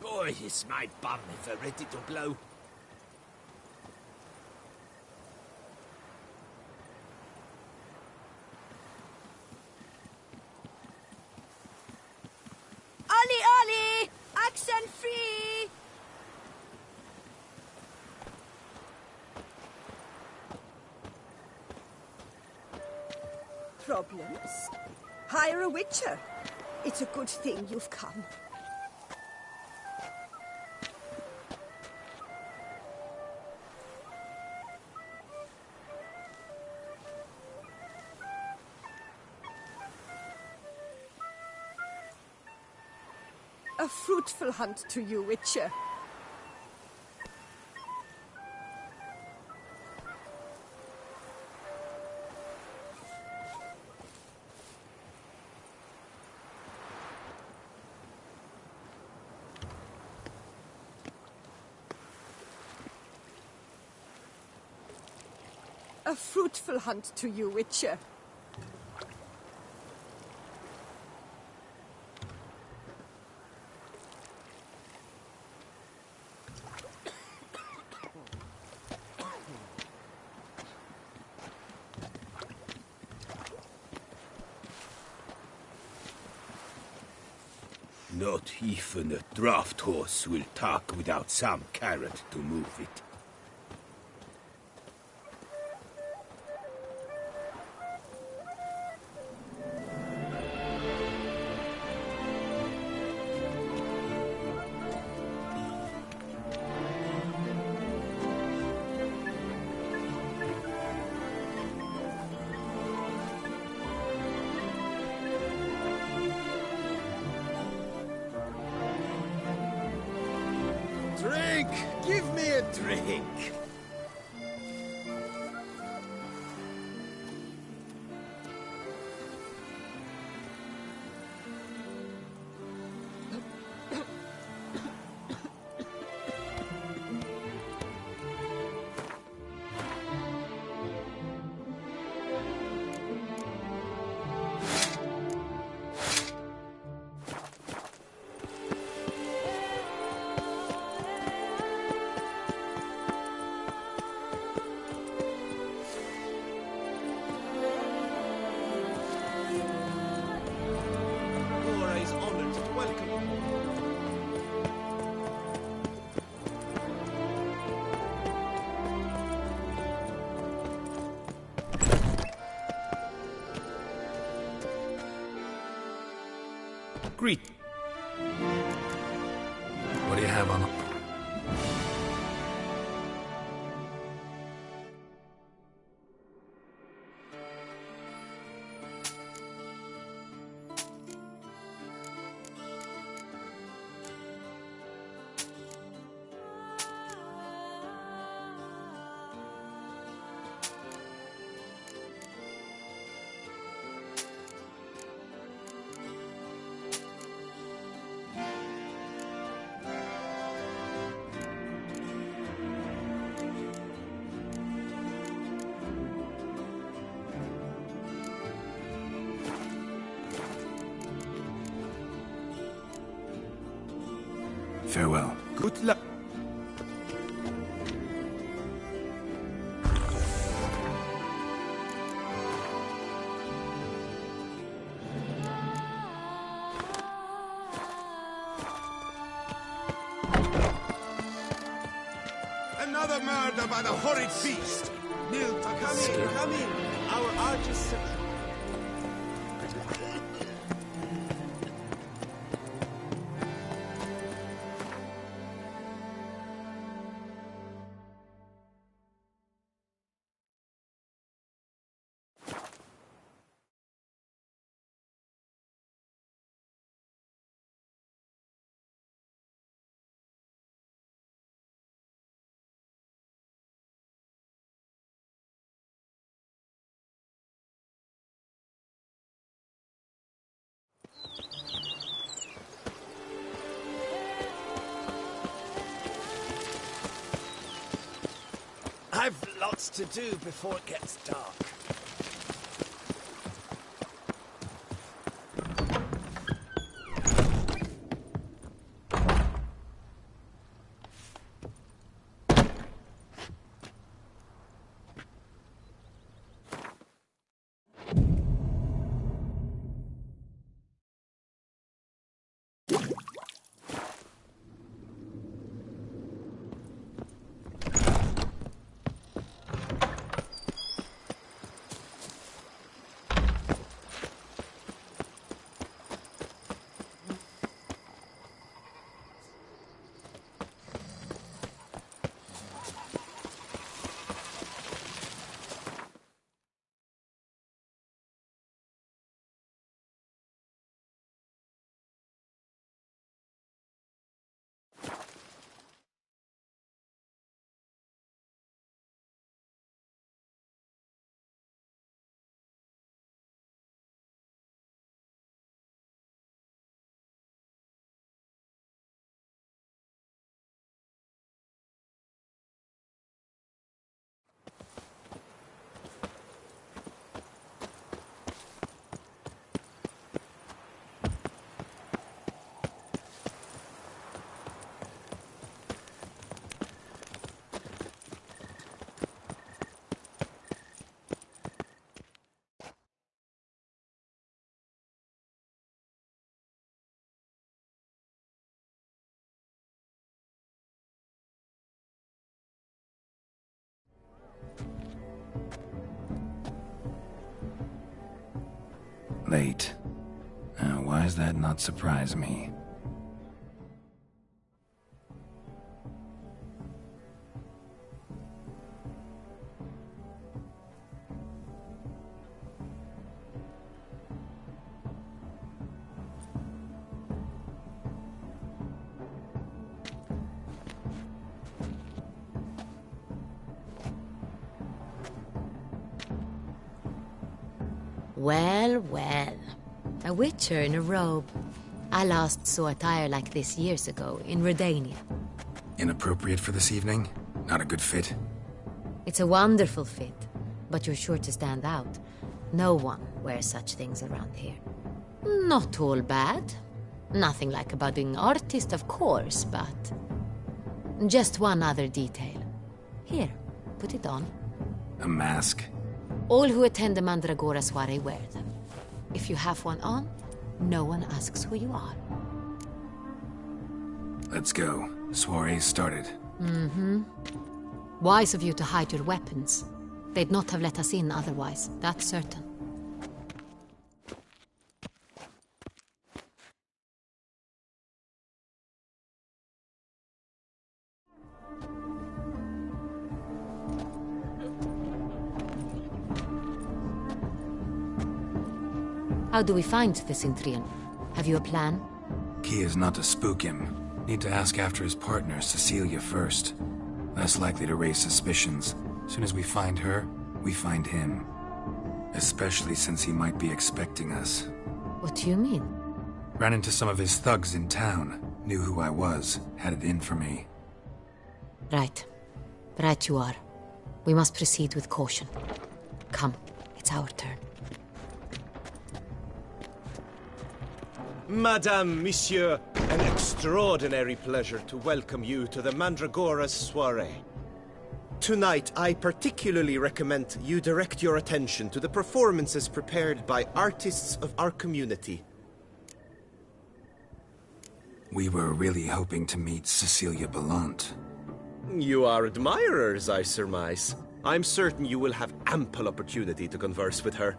Boy, is my bum ever ready to blow. Ollie, Ollie! Accent free! Problems? Hire a witcher. It's a good thing you've come. A fruitful hunt to you, Witcher. A fruitful hunt to you, Witcher. Not even a draft horse will talk without some carrot to move it. Drink! Give me a drink! Laura is honored to welcome you. Greet. What do you have on? Farewell. Good luck. Another murder by the horrid beast! Come in. Our archers... I've lots to do before it gets dark. Late. Why does that not surprise me? Well, well. A witcher in a robe. I last saw attire like this years ago in Redania. Inappropriate for this evening? Not a good fit? It's a wonderful fit, but you're sure to stand out. No one wears such things around here. Not all bad. Nothing like a budding artist, of course, but... just one other detail. Here, put it on. A mask? All who attend the Mandragora soiree wear them. If you have one on, no one asks who you are. Let's go. Soiree's started. Mm-hmm. Wise of you to hide your weapons. They'd not have let us in otherwise, that's certain. How do we find the Cintrian? Have you a plan? Key is not to spook him. Need to ask after his partner, Cecilia, first. Less likely to raise suspicions. Soon as we find her, we find him. Especially since he might be expecting us. What do you mean? Ran into some of his thugs in town. Knew who I was. Had it in for me. Right. Right you are. We must proceed with caution. Come, it's our turn. Madame, Monsieur, An extraordinary pleasure to welcome you to the Mandragora's soiree. Tonight, I particularly recommend you direct your attention to the performances prepared by artists of our community. We were really hoping to meet Cecilia Belant. You are admirers, I surmise. I'm certain you will have ample opportunity to converse with her.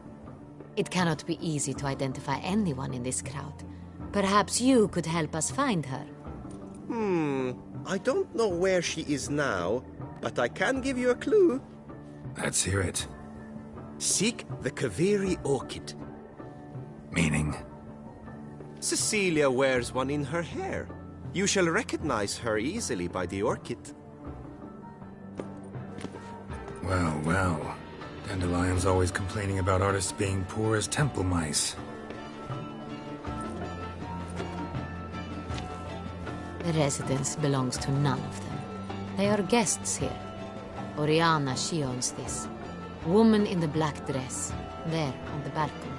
It cannot be easy to identify anyone in this crowd. Perhaps you could help us find her. I don't know where she is now, but I can give you a clue. Let's hear it. Seek the Kaviri orchid. Meaning? Cecilia wears one in her hair. You shall recognize her easily by the orchid. Well, well. Dandelion's always complaining about artists being poor as temple mice. The residence belongs to none of them. They are guests here. Oriana, she owns this. Woman in the black dress. There, on the balcony.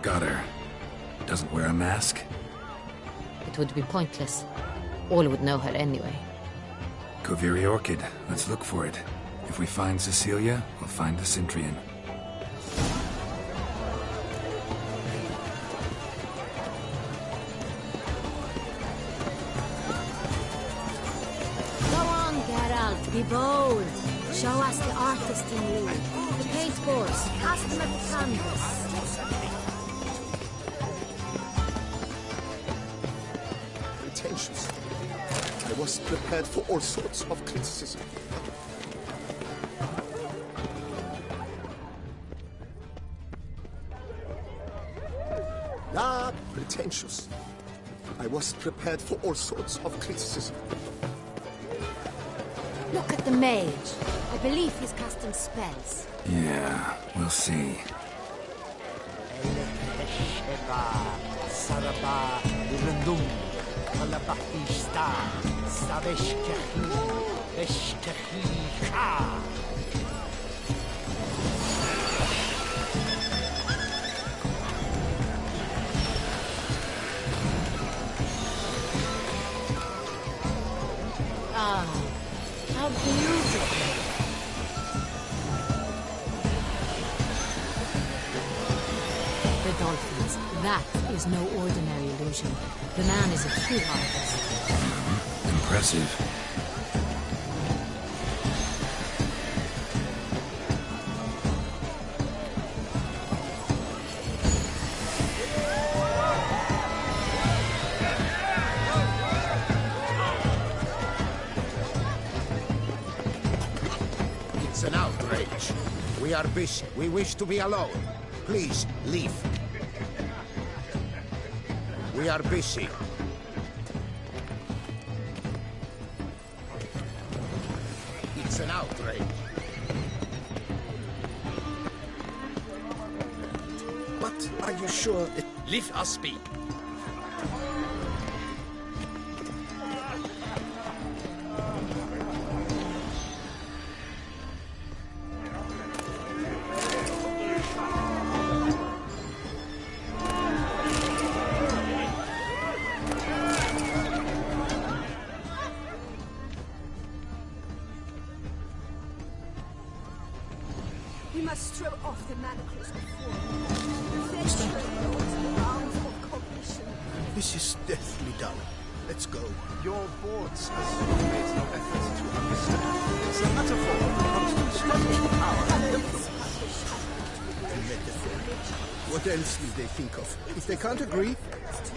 Got her. Doesn't wear a mask? It would be pointless. All would know her anyway. Kaviri Orchid. Let's look for it. If we find Cecilia, we'll find the Cintrian. Go on, Geralt. Be bold. Show us the artist in you. The paintballs. Cast them at the canvas. Pretentious. I was prepared for all sorts of criticism. Pretentious. I was prepared for all sorts of criticism. Look at the mage. I believe he's casting spells. Yeah, we'll see. Ah, how beautiful. The dolphins. That is no ordinary illusion. The man is a true artist. Impressive. It's an outrage. We are busy. We wish to be alone. Please, leave. We are busy. It's an outrage. But are you sure it... Let us speak. We must throw off the manacles before. The rounds of cognition. This is deathly dull. Let's go. Your board says you made no effort to understand. It's a metaphor when it comes to structural power and influence. A metaphor. What else will they think of? If they can't agree,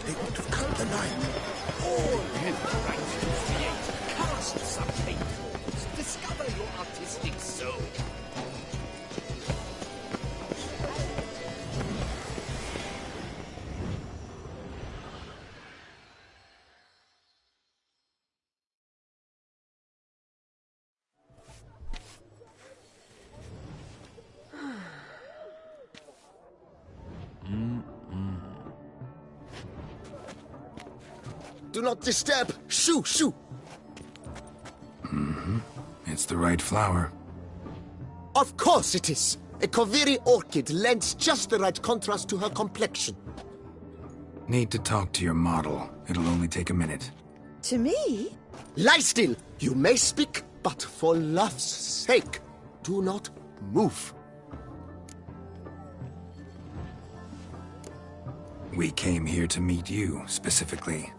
they ought to cut the line. All you right to create. Cast some paintballs. Discover your artistic soul. Do not disturb! Shoo! Shoo! It's the right flower. Of course it is! A Kaviri orchid lends just the right contrast to her complexion. Need to talk to your model. It'll only take a minute. To me? Lie still! You may speak, but for love's sake, do not move. We came here to meet you, specifically.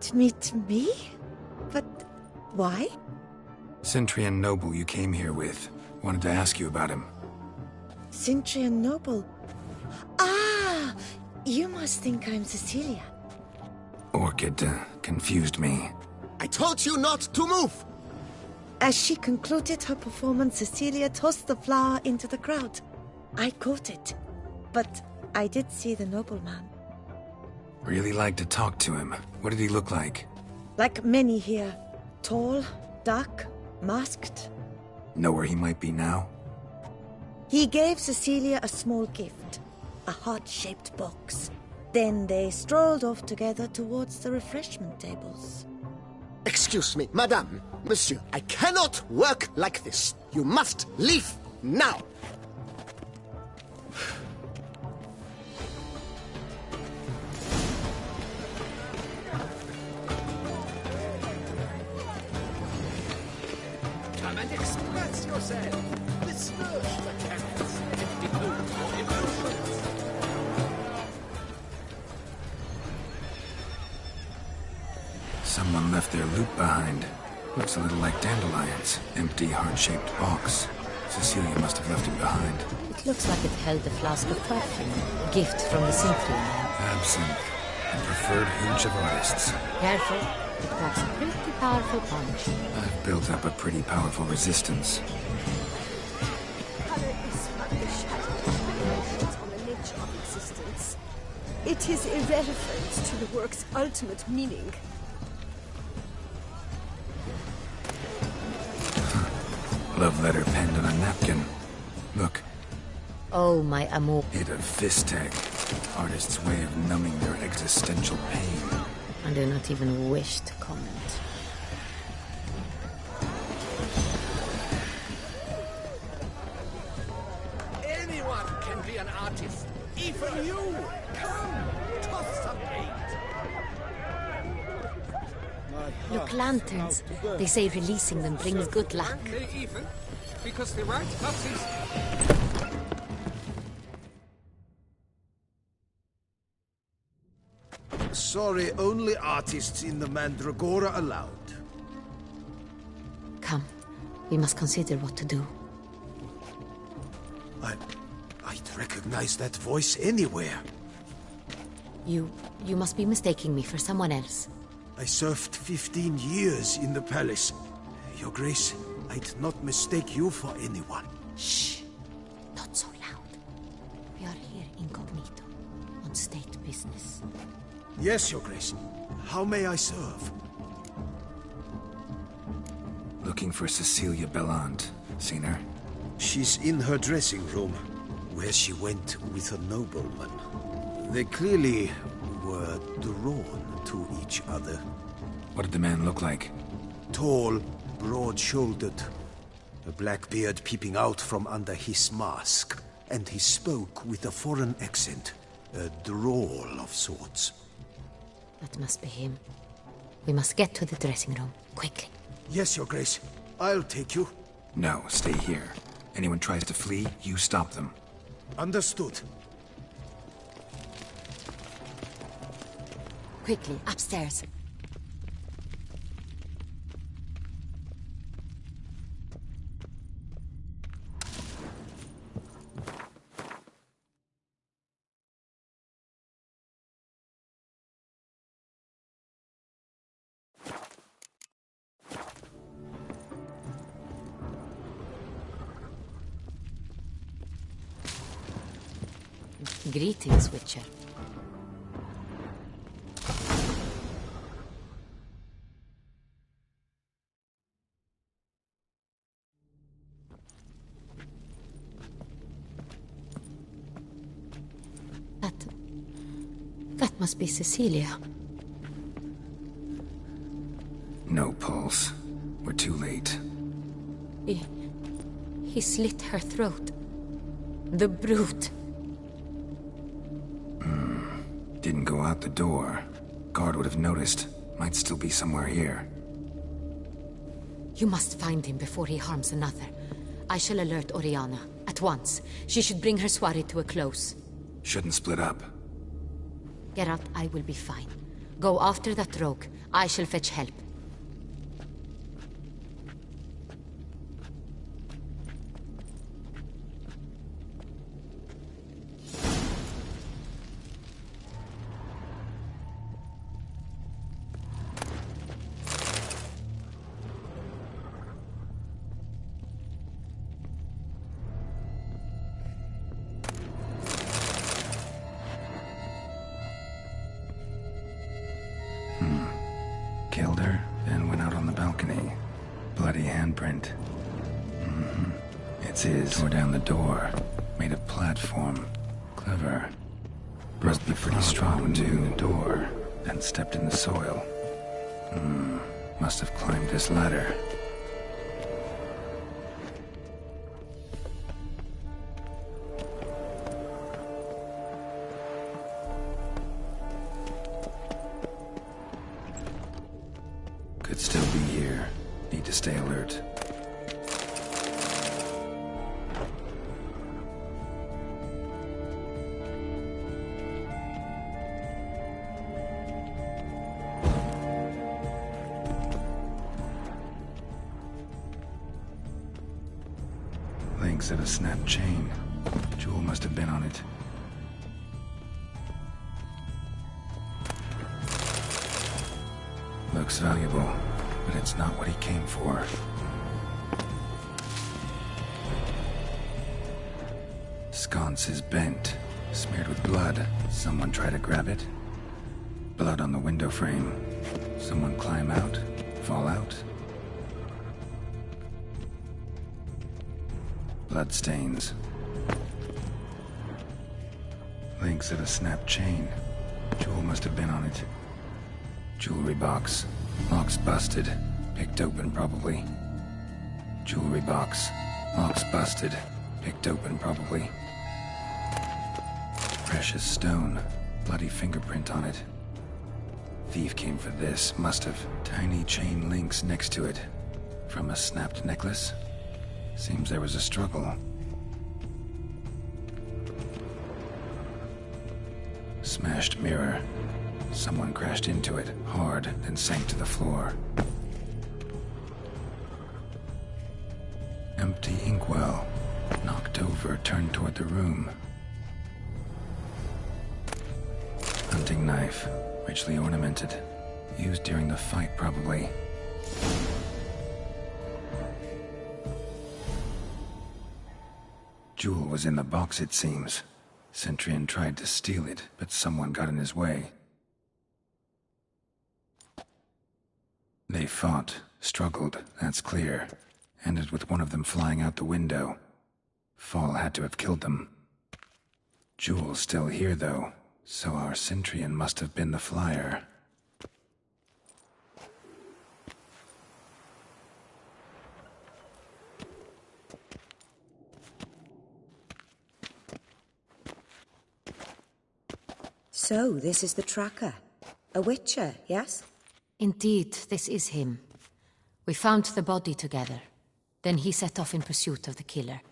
To meet me? But why? Cintrian noble you came here with. Wanted to ask you about him. Cintrian noble. Ah! You must think I'm Cecilia. Orchid confused me. I told you not to move! As she concluded her performance, Cecilia tossed the flower into the crowd. I caught it, but I did see the nobleman. Really like to talk to him. What did he look like? Like many here. Tall, dark, masked. Know where he might be now? He gave Cecilia a small gift, a heart-shaped box. Then they strolled off together towards the refreshment tables. Excuse me, madame, monsieur, I cannot work like this. You must leave now. Come and express yourself. Disperse the cats and denote your emotions. Someone left their loot behind. Looks a little like dandelions. Empty, heart-shaped box. Cecilia must have left it behind. It looks like it held a flask of perfume, a gift from the Cintrian man. Absinthe. The preferred hooch of artists. Careful, it packs a pretty powerful punch. I've built up a pretty powerful resistance. Color is but the shadow of speculations on the nature of existence. It is irrelevant to the work's ultimate meaning. Love letter penned on a napkin. Look. Oh, my amour. Hit a fist tag. Artist's way of numbing their existential pain. I do not even wish to comment. Anyone can be an artist. Even you. Come, toss some paint. Look, lanterns. They say releasing them brings good luck. Even because the right passes. Sorry, only artists in the Mandragora allowed. Come, we must consider what to do. I'd recognize that voice anywhere. You must be mistaking me for someone else. I served 15 years in the palace. Your Grace, I'd not mistake you for anyone. Shh! Not so loud. We are here incognito, on state business. Yes, Your Grace. How may I serve? Looking for Cecilia Bellant. Seen her? She's in her dressing room, where she went with a nobleman. They clearly were drawn to each other. What did the man look like? Tall, broad-shouldered, a black beard peeping out from under his mask, and he spoke with a foreign accent, a drawl of sorts. That must be him. We must get to the dressing room, quickly. Yes, Your Grace. I'll take you. No, stay here. Anyone tries to flee, you stop them. Understood. Quickly, upstairs. Greetings, Witcher. That must be Cecilia. No pulse. We're too late. He slit her throat. The brute. Didn't go out the door. Guard would have noticed. Might still be somewhere here. You must find him before he harms another. I shall alert Oriana. At once. She should bring her soiree to a close. Shouldn't split up. Geralt, I will be fine. Go after that rogue. I shall fetch help. Killed her, then went out on the balcony. Bloody handprint. It's his. Tore down the door. Made a platform. Clever. Must be pretty strong, too. The door. Then stepped in the soil. Must have climbed this ladder. Could still be here. Need to stay alert. Links of a snapped chain. Jewel must have been on it. Looks valuable, but it's not what he came for. Sconce is bent, smeared with blood. Someone try to grab it. Blood on the window frame. Someone climb out, fall out. Blood stains. Links of a snapped chain. Jewel must have been on it. Jewelry box. Lock's busted. Picked open, probably. Jewelry box. Lock's busted. Picked open, probably. Precious stone. Bloody fingerprint on it. Thief came for this. Must have. Tiny chain links next to it. From a snapped necklace? Seems there was a struggle. Smashed mirror. Someone crashed into it, hard, then sank to the floor. Empty inkwell. Knocked over, turned toward the room. Hunting knife, richly ornamented. Used during the fight, probably. Jewel was in the box, it seems. Centurion tried to steal it, but someone got in his way. They fought, struggled, that's clear. Ended with one of them flying out the window. Fall had to have killed them. Jewel's still here, though, so our Centurion must have been the flyer. So, this is the tracker. A witcher, yes? Indeed, this is him. We found the body together. Then he set off in pursuit of the killer.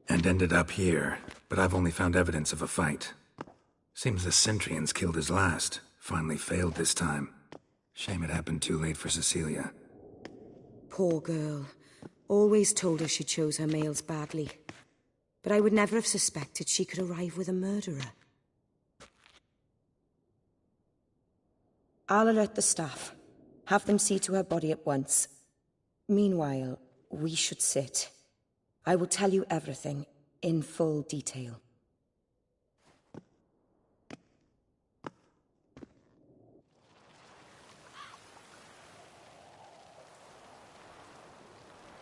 And ended up here, but I've only found evidence of a fight. Seems the Centurions killed his last. Finally failed this time. Shame it happened too late for Cecilia. Poor girl. Always told her she chose her males badly. But I would never have suspected she could arrive with a murderer. I'll alert the staff. Have them see to her body at once. Meanwhile, we should sit. I will tell you everything, in full detail.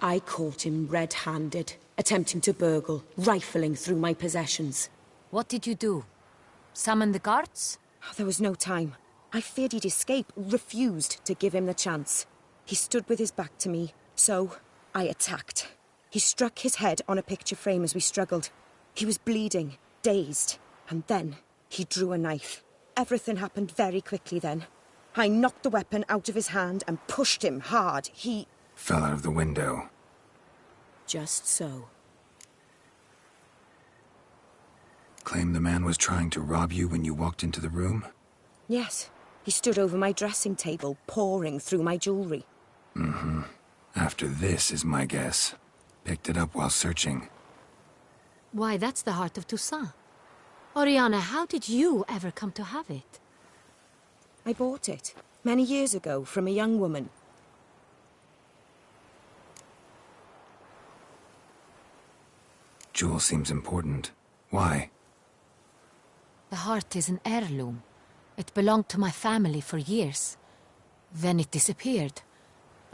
I caught him red-handed, attempting to burgle, rifling through my possessions. What did you do? Summon the guards? There was no time. I feared he'd escape, refused to give him the chance. He stood with his back to me, so I attacked. He struck his head on a picture frame as we struggled. He was bleeding, dazed, and then He drew a knife. Everything happened very quickly then. I knocked the weapon out of his hand and pushed him hard. He fell out of the window. Just so. Claim the man was trying to rob you when you walked into the room? Yes. He stood over my dressing table, pouring through my jewelry. Mm-hmm. After this is my guess. Picked it up while searching. Why, that's the heart of Toussaint. Oriana, how did you ever come to have it? I bought it, many years ago, from a young woman. Jewel seems important. Why? The heart is an heirloom. It belonged to my family for years. Then it disappeared.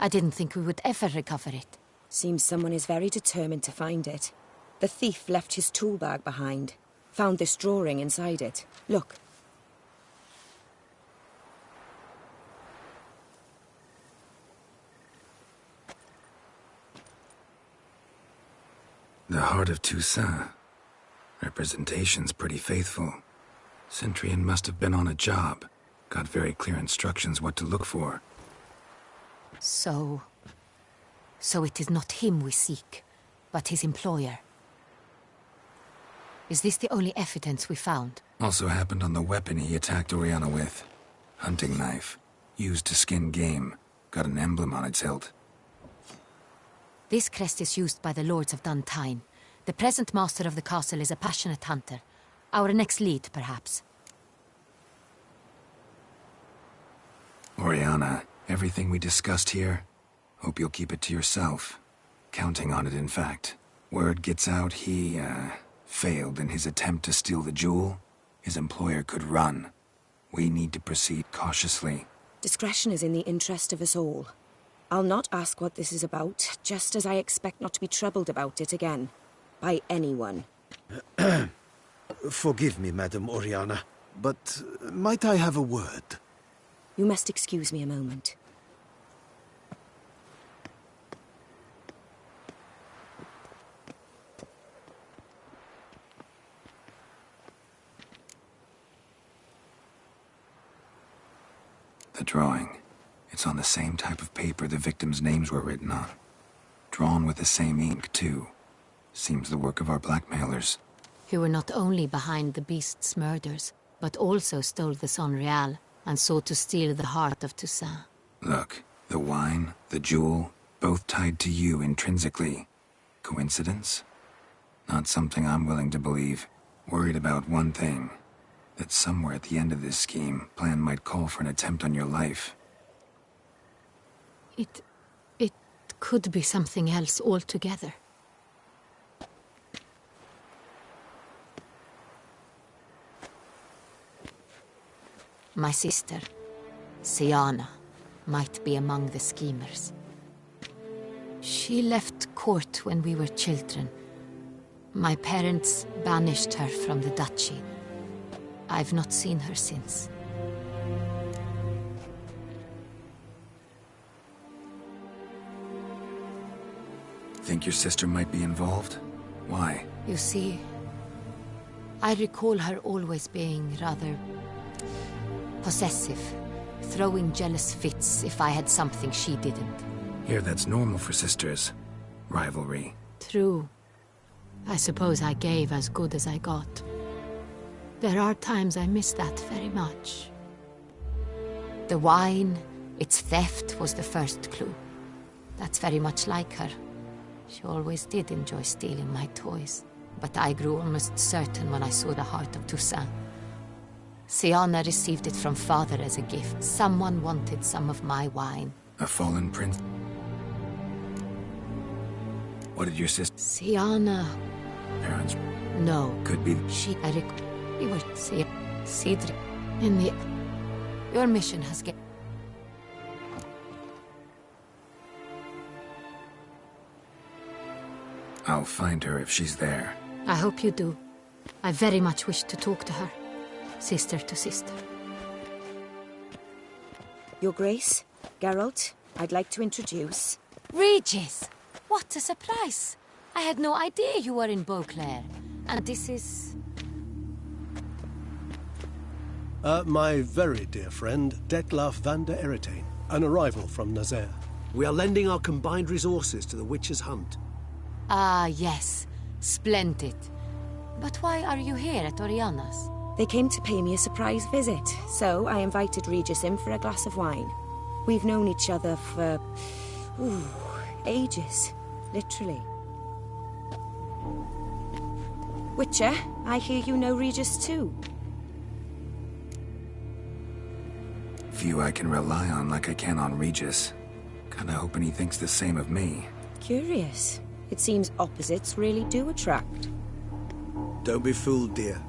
I didn't think we would ever recover it. Seems someone is very determined to find it. The thief left his tool bag behind. Found this drawing inside it. Look. The heart of Toussaint. Representation's pretty faithful. Centurion must have been on a job. Got very clear instructions what to look for. So it is not him we seek, but his employer. Is this the only evidence we found? Also happened on the weapon he attacked Oriana with. Hunting knife. Used to skin game. Got an emblem on its hilt. This crest is used by the Lords of Duntine. The present master of the castle is a passionate hunter. Our next lead, perhaps. Oriana, everything we discussed here, hope you'll keep it to yourself. Counting on it, in fact. Word gets out he, failed in his attempt to steal the jewel. His employer could run. We need to proceed cautiously. Discretion is in the interest of us all. I'll not ask what this is about, just as I expect not to be troubled about it again. By anyone. Forgive me, Madam Oriana, but might I have a word? You must excuse me a moment. The drawing. It's on the same type of paper the victims' names were written on. Drawn with the same ink, too. Seems the work of our blackmailers. Who were not only behind the beast's murders, but also stole the Son Real and sought to steal the heart of Toussaint. Look, the wine, the jewel, both tied to you intrinsically. Coincidence? Not something I'm willing to believe. Worried about one thing. That somewhere at the end of this scheme, plan might call for an attempt on your life. It could be something else altogether. My sister, Siana, might be among the schemers. She left court when we were children. My parents banished her from the duchy. I've not seen her since. Think your sister might be involved? Why? You see, I recall her always being rather possessive, throwing jealous fits if I had something she didn't. Here, that's normal for sisters. Rivalry. True. I suppose I gave as good as I got. There are times I miss that very much. The wine, its theft, was the first clue. That's very much like her. She always did enjoy stealing my toys. But I grew almost certain when I saw the heart of Toussaint. Siana received it from father as a gift. Someone wanted some of my wine. A fallen prince? What did your sister... Siana... Parents? No. Could be... We were... Cedric... In the... Your mission has get... I'll find her if she's there. I hope you do. I very much wish to talk to her. Sister to sister. Your Grace, Geralt, I'd like to introduce... Regis! What a surprise! I had no idea you were in Beauclair. And this is... My very dear friend, Detlaf van der Eretain, an arrival from Nazaire. We are lending our combined resources to the Witcher's hunt. Ah, yes. Splendid. But why are you here at Oriana's? They came to pay me a surprise visit, so I invited Regis in for a glass of wine. We've known each other for... ages. Literally. Witcher, I hear you know Regis too. Few I can rely on like I can on Regis. Kinda hoping he thinks the same of me. Curious. It seems opposites really do attract. Don't be fooled, dear.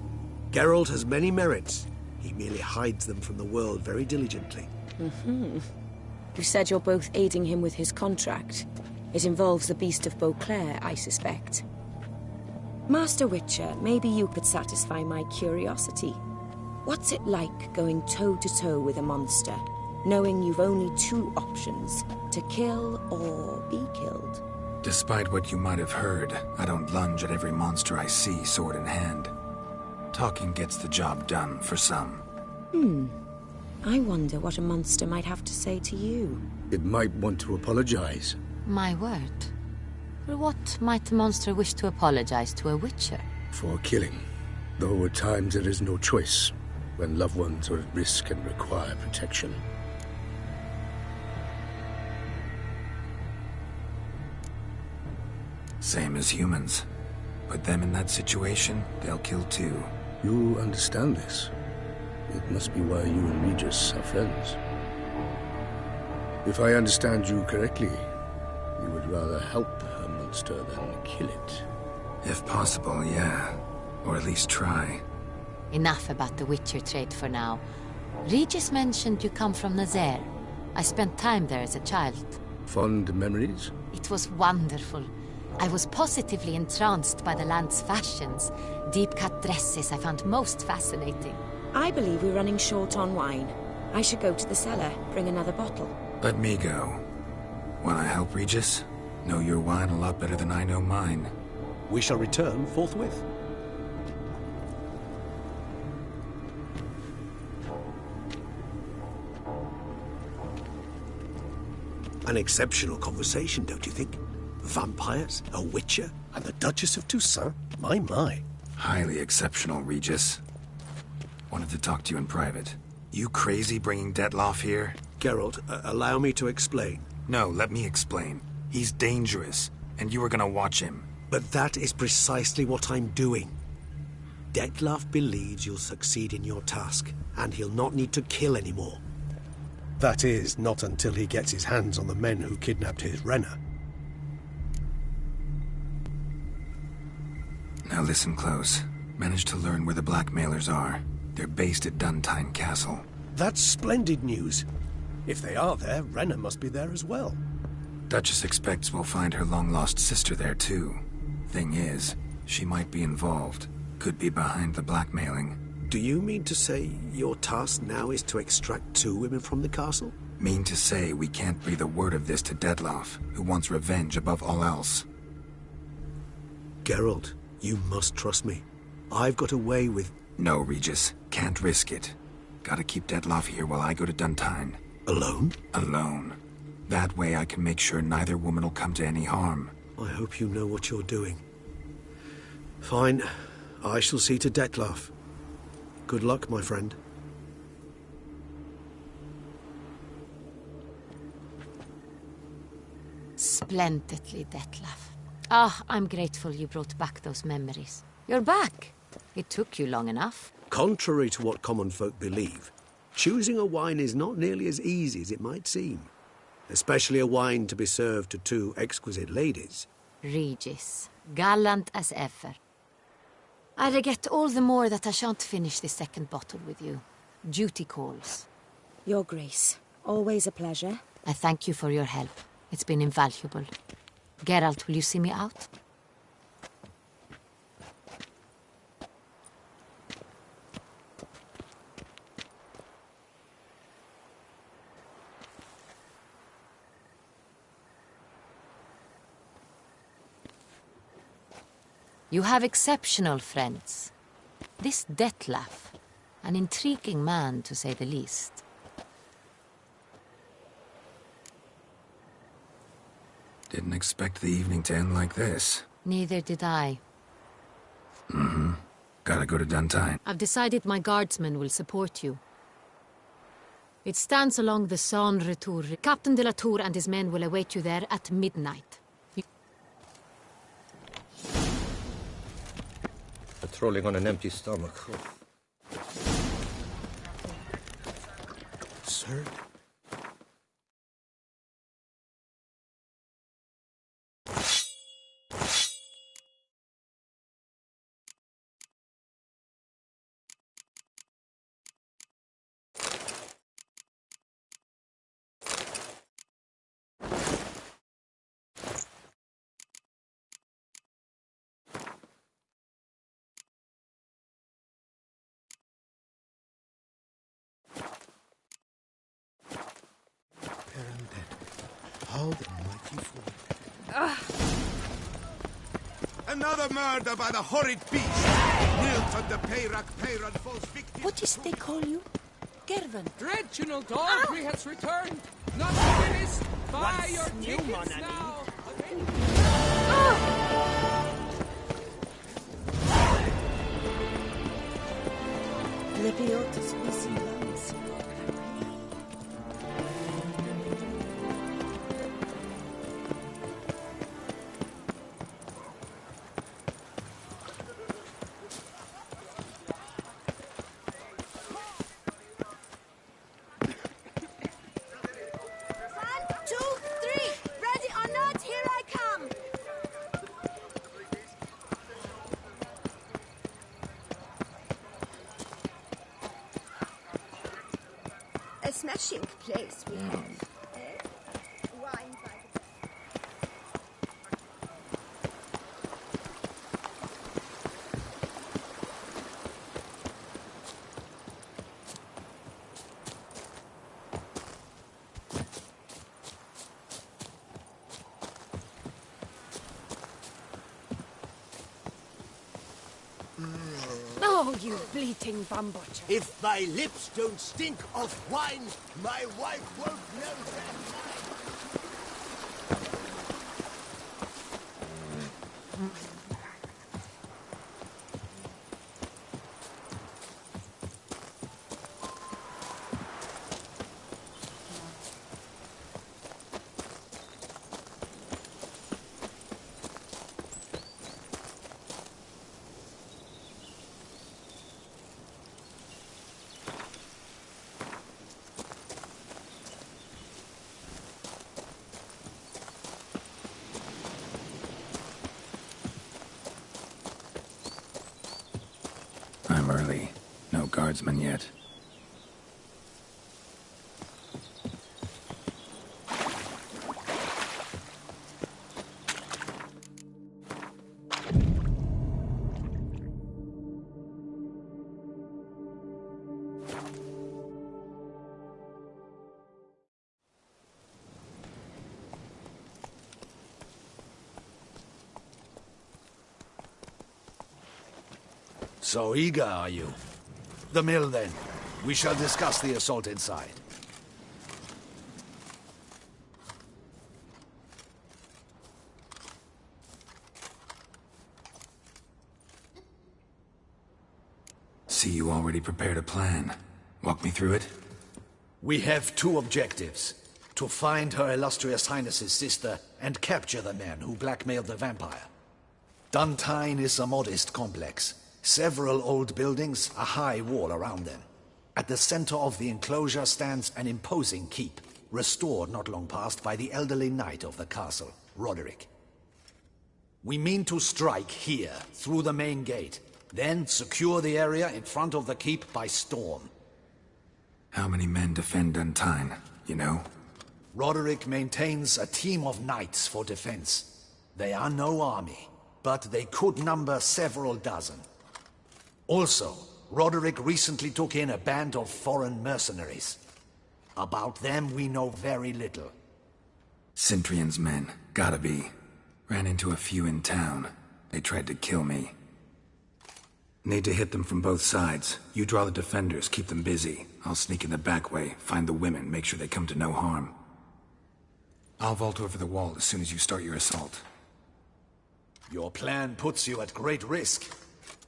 Geralt has many merits. He merely hides them from the world very diligently. You said you're both aiding him with his contract. It involves the Beast of Beauclair, I suspect. Master Witcher, maybe you could satisfy my curiosity. What's it like going toe-to-toe with a monster, knowing you've only two options, to kill or be killed? Despite what you might have heard, I don't lunge at every monster I see sword in hand. Talking gets the job done for some. I wonder what a monster might have to say to you. It might want to apologize. My word. For what might a monster wish to apologize to a witcher? For killing. Though at times there is no choice, when loved ones are at risk and require protection. Same as humans. Put them in that situation, they'll kill too. You understand this. It must be why you and Regis are friends. If I understand you correctly, you would rather help a monster than kill it. If possible, yeah. Or at least try. Enough about the Witcher trade for now. Regis mentioned you come from Nazaire. I spent time there as a child. Fond memories? It was wonderful. I was positively entranced by the land's fashions. Deep-cut dresses I found most fascinating. I believe we're running short on wine. I should go to the cellar, bring another bottle. Let me go. Wanna help, Regis? Know your wine a lot better than I know mine. We shall return forthwith. An exceptional conversation, don't you think? Vampires, a witcher, And the Duchess of Toussaint? My. Highly exceptional, Regis. Wanted to talk to you in private. You crazy bringing Detlaf here? Geralt, allow me to explain. No, let me explain. He's dangerous, and you were gonna watch him. But that is precisely what I'm doing. Detlaf believes you'll succeed in your task, and he'll not need to kill anymore. That is, not until he gets his hands on the men who kidnapped his Renner. Now listen close. Managed to learn where the blackmailers are. They're based at Duntine Castle. That's splendid news. If they are there, Renner must be there as well. Duchess expects we'll find her long-lost sister there, too. Thing is, she might be involved. Could be behind the blackmailing. Do you mean to say your task now is to extract two women from the castle? Mean to say we can't breathe a word of this to Detlaf, who wants revenge above all else. Geralt, you must trust me. I've got away with... No, Regis. Can't risk it. Gotta keep Detlaf here while I go to Duntine. Alone? Alone. That way I can make sure neither woman will come to any harm. I hope you know what you're doing. Fine. I shall see to Detlaf. Good luck, my friend. Splendidly, Detlaf. Ah, I'm grateful you brought back those memories. You're back. It took you long enough. Contrary to what common folk believe, choosing a wine is not nearly as easy as it might seem. Especially a wine to be served to two exquisite ladies. Regis, gallant as ever. I regret all the more that I shan't finish this second bottle with you. Duty calls. Your Grace, always a pleasure. I thank you for your help. It's been invaluable. Geralt, will you see me out? You have exceptional friends. This Detlaf, An intriguing man, to say the least. Didn't expect the evening to end like this. Neither did I. Mm-hmm. Gotta go to Duntine. I've decided my guardsmen will support you. It stands along the San Retour. Captain de la Tour and his men will await you there at midnight. Patrolling on an empty stomach. Sir? How the mighty fall. Another murder by the horrid beast! Nilton the Peyrak Peyran falls victim. What is they call you? Gervin. Reginald Daltrey has returned! Not finished! Buy your tickets now! Lebiotus Visilans. A smashing place we have. Wine by the... Oh, you bleating bum butcher. If my lips don't stink of wine, my wife won't know that. I'm early. No guardsmen yet. So eager, are you? The mill, then. We shall discuss the assault inside. See, you already prepared a plan. Walk me through it? We have two objectives. To find Her Illustrious Highness's sister and capture the men who blackmailed the vampire. Duntine is a modest complex. Several old buildings, a high wall around them. At the center of the enclosure stands an imposing keep, restored not long past by the elderly knight of the castle, Roderick. We mean to strike here, through the main gate, then secure the area in front of the keep by storm. How many men defend Duntine, you know? Roderick maintains a team of knights for defense. They are no army, but they could number several dozen. Also, Roderick recently took in a band of foreign mercenaries. About them we know very little. Cintrian's men, gotta be. Ran into a few in town. They tried to kill me. Need to hit them from both sides. You draw the defenders, keep them busy. I'll sneak in the back way, find the women, make sure they come to no harm. I'll vault over the wall as soon as you start your assault. Your plan puts you at great risk,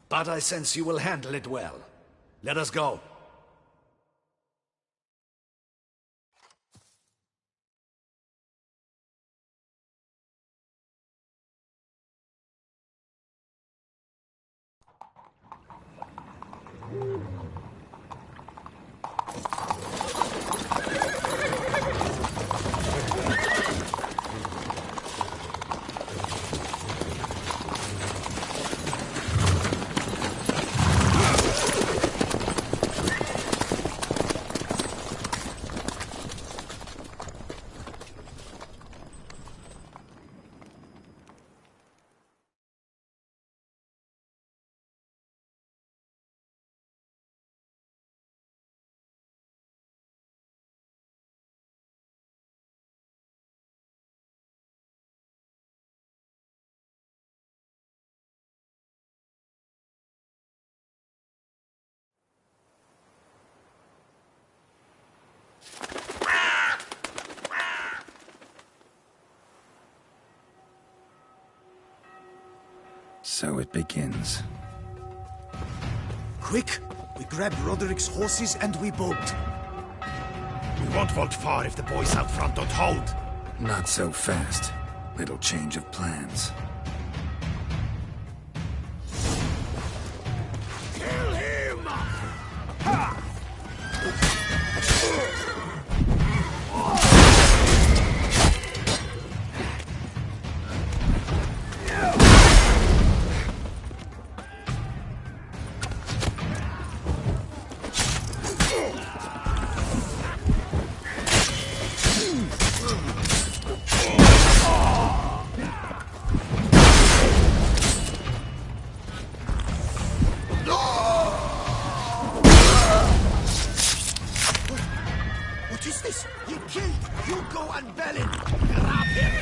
but I sense you will handle it well. Let us go. So it begins. Quick! We grab Roderick's horses and we bolt. We won't vault far if the boys out front don't hold. Not so fast. Little change of plans. Kill him! What is this? He killed Hugo and Belin! Grab him!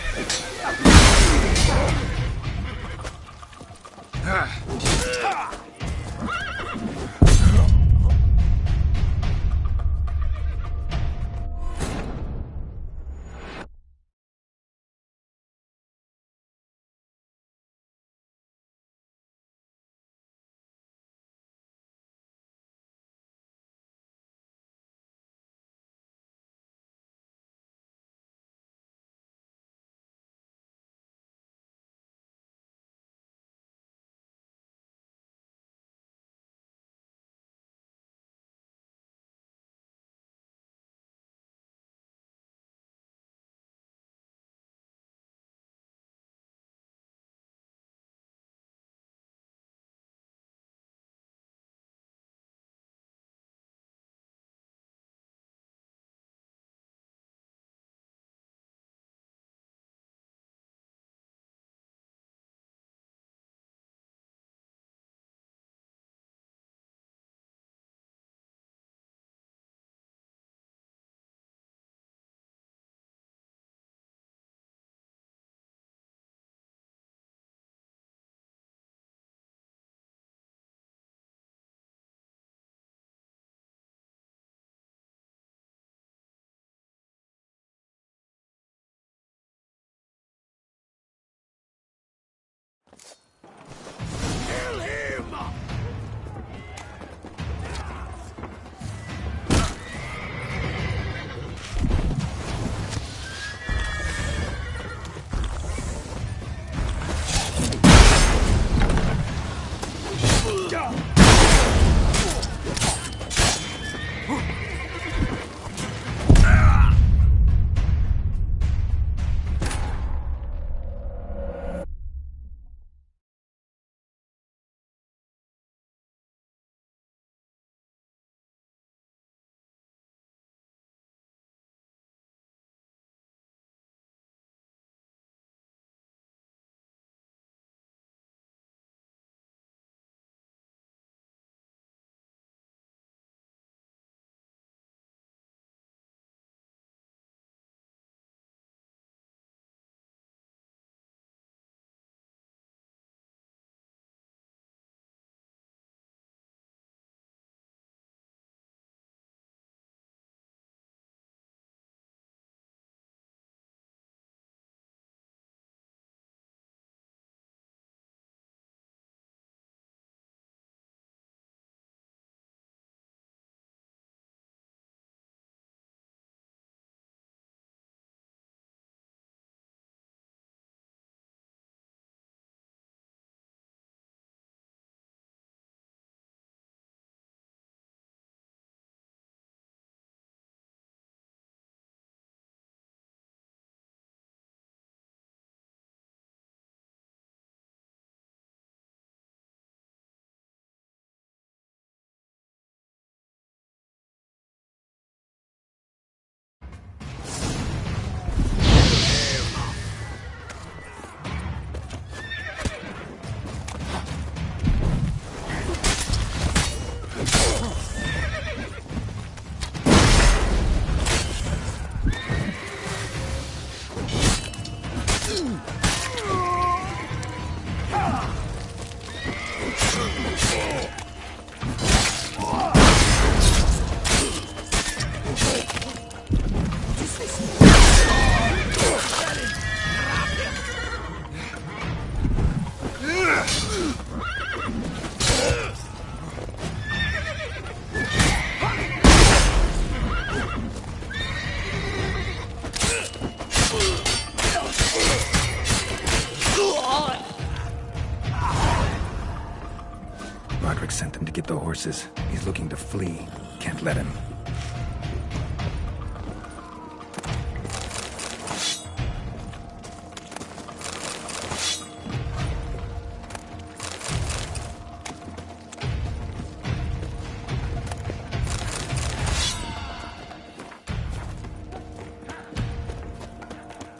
Roderick sent them to get the horses. He's looking to flee. Can't let him.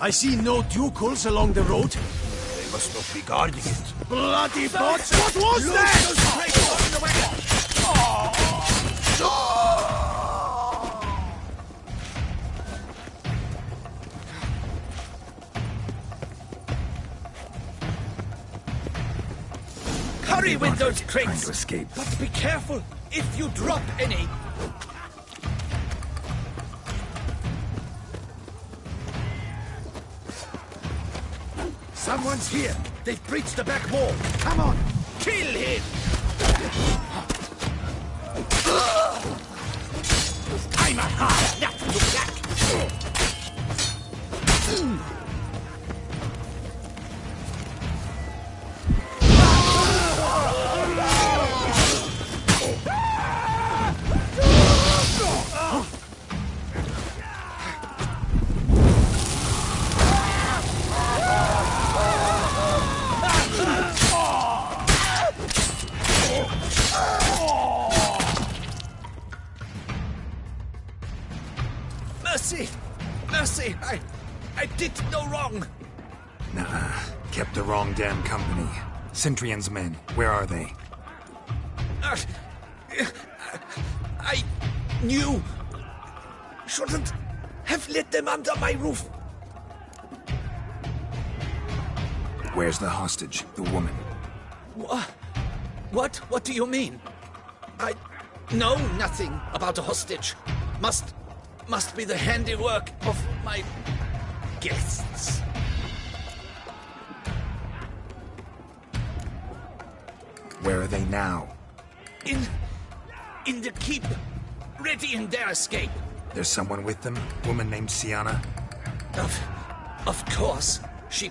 I see no ducals along the road. They must not be guarding it. Bloody bots! What was that? Hurry with those Trying crates! to escape. But be careful if you drop any. Someone's here. They've breached the back wall. Come on, kill him! I'm a hard nut to crack. Mercy! Mercy! I did no wrong! Nah, kept the wrong damn company. Centrion's men, where are they? I knew. Shouldn't have let them under my roof. Where's the hostage, the woman? What? What do you mean? I know nothing about a hostage. Must be the handiwork of my guests. Where are they now? In the keep, ready in their escape. There's someone with them? Woman named Sienna? Of course. She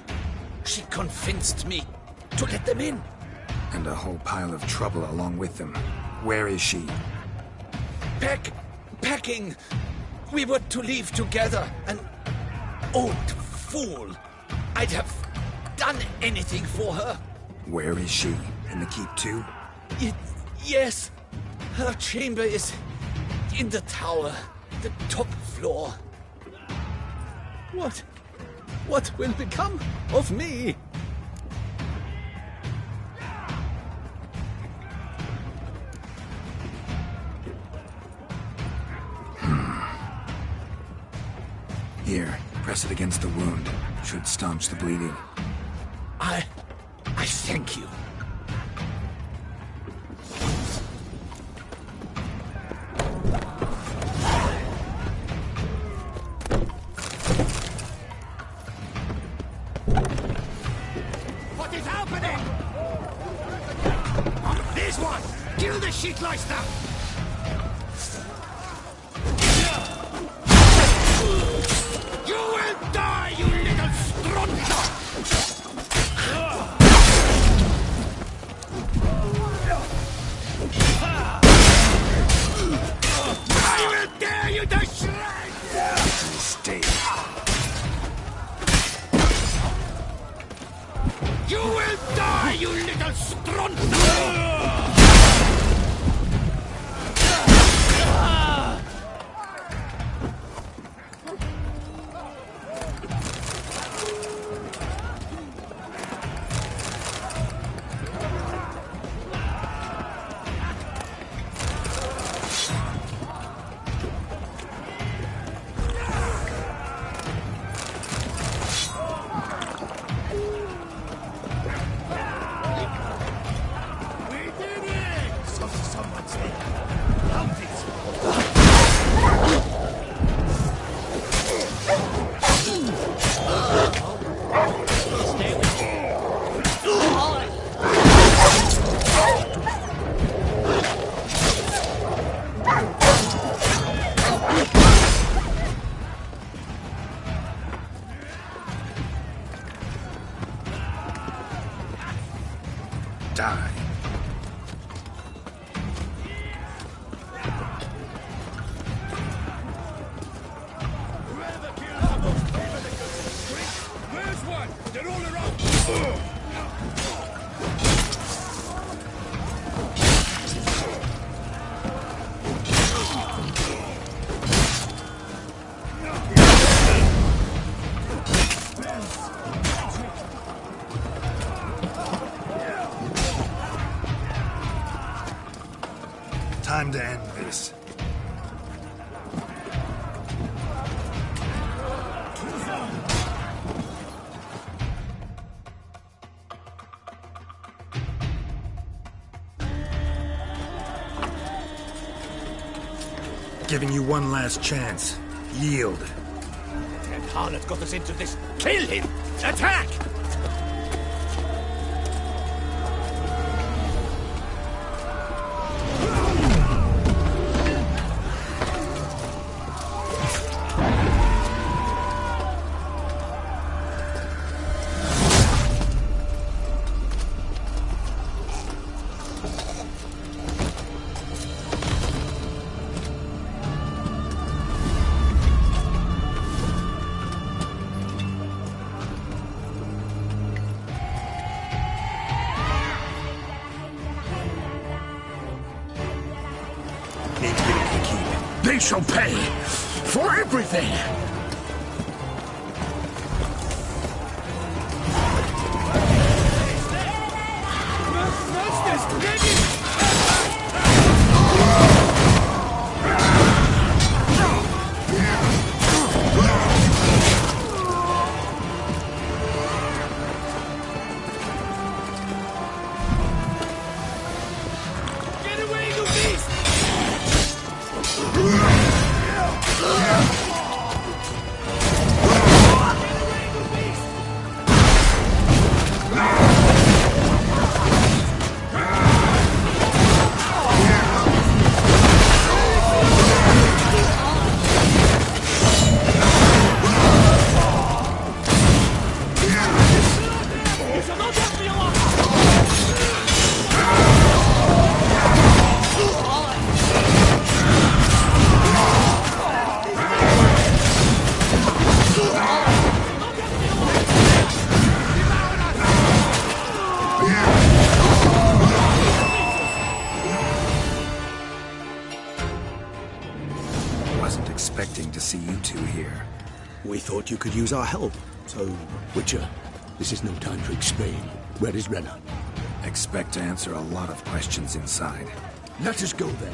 convinced me to let them in. And a whole pile of trouble along with them. Where is she? Packing. We were to leave together. An old fool. I'd have done anything for her. Where is she? In the keep too? Yes. Her chamber is in the tower, the top floor. What will become of me? Here, press it against the wound. Should staunch the bleeding. I thank you. What is happening? This one! Kill the shitleister! You will die, you little strunter! I will tear you to shreds! Stay. You will die, you little strunter! die. Where's one? They're all around. Time to end this. Giving you one last chance. Yield. That harlot got us into this. Kill him! Attack! They shall pay for everything! Expecting to see you two here. We thought you could use our help. So, Witcher, this is no time to explain. Where is Renna? Expect to answer a lot of questions inside. Let us go then.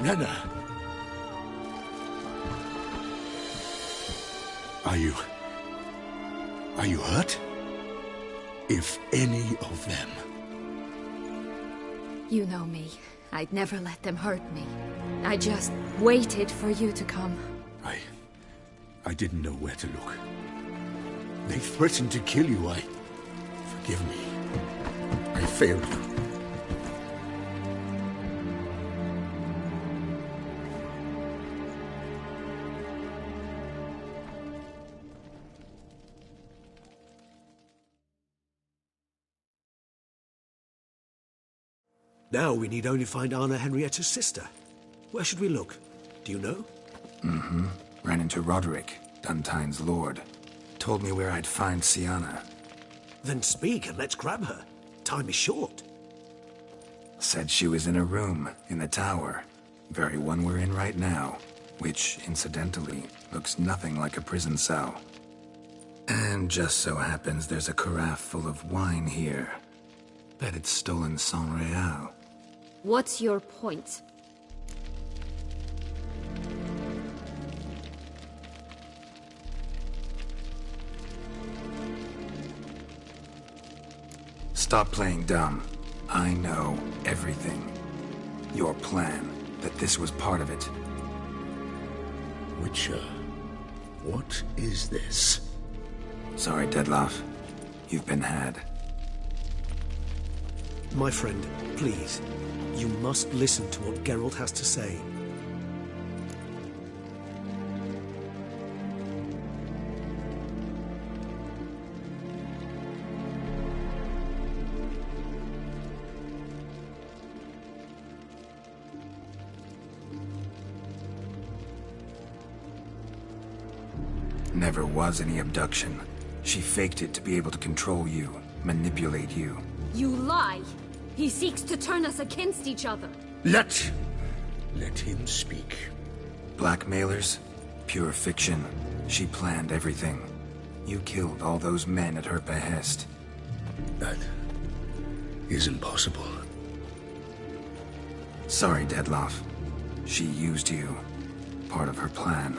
Renna! Are you hurt? If any of them... You know me. I'd never let them hurt me. I just waited for you to come. I didn't know where to look. They threatened to kill you. Forgive me. I failed you. now we need only find Anna Henrietta's sister. Where should we look? Do you know? Mm-hmm. Ran into Roderick, Duntine's lord. Told me where I'd find Sienna. Then speak and let's grab her. Time is short. Said she was in a room in the tower. Very one we're in right now. Which, incidentally, looks nothing like a prison cell. And just so happens there's a carafe full of wine here. Bet it's stolen San Real. What's your point? Stop playing dumb. I know everything. Your plan, that this was part of it. Witcher, what is this? Sorry, Dettlaff. You've been had. My friend, please. You must listen to what Geralt has to say. Never was any abduction. She faked it to be able to control you, manipulate you. You lie! He seeks to turn us against each other. Let him speak. Blackmailers? Pure fiction. She planned everything. You killed all those men at her behest. That is impossible. Sorry, Dettlaff. She used you. Part of her plan.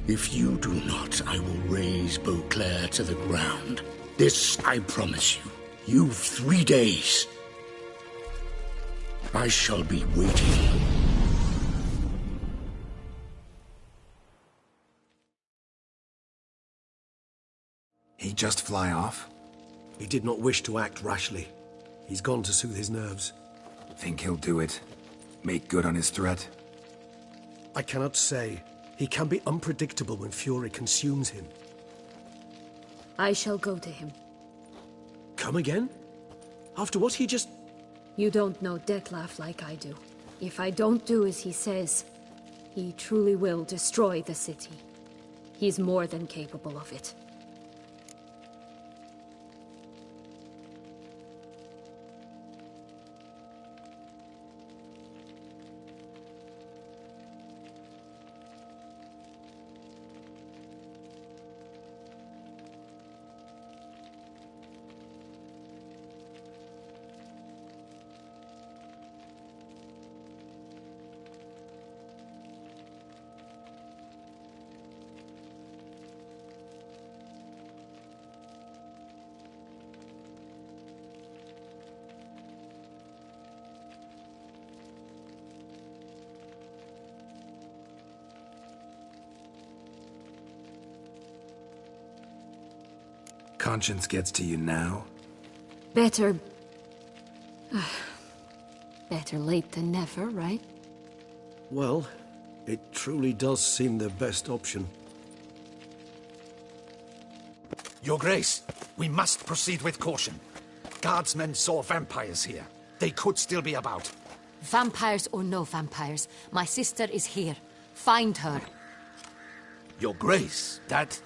If you do not, I will raise Beauclair to the ground. This I promise you. You've 3 days. I shall be waiting. He just fly off? He did not wish to act rashly. He's gone to soothe his nerves. Think he'll do it? Make good on his threat? I cannot say. He can be unpredictable when fury consumes him. I shall go to him. Come again? After what he just... You don't know Dettlaff like I do. If I don't do as he says, he truly will destroy the city. He's more than capable of it. Conscience gets to you now? Better... better late than never, right? Well, it truly does seem the best option. Your Grace, we must proceed with caution. Guardsmen saw vampires here. They could still be about. Vampires or no vampires, my sister is here. Find her. Your Grace, that...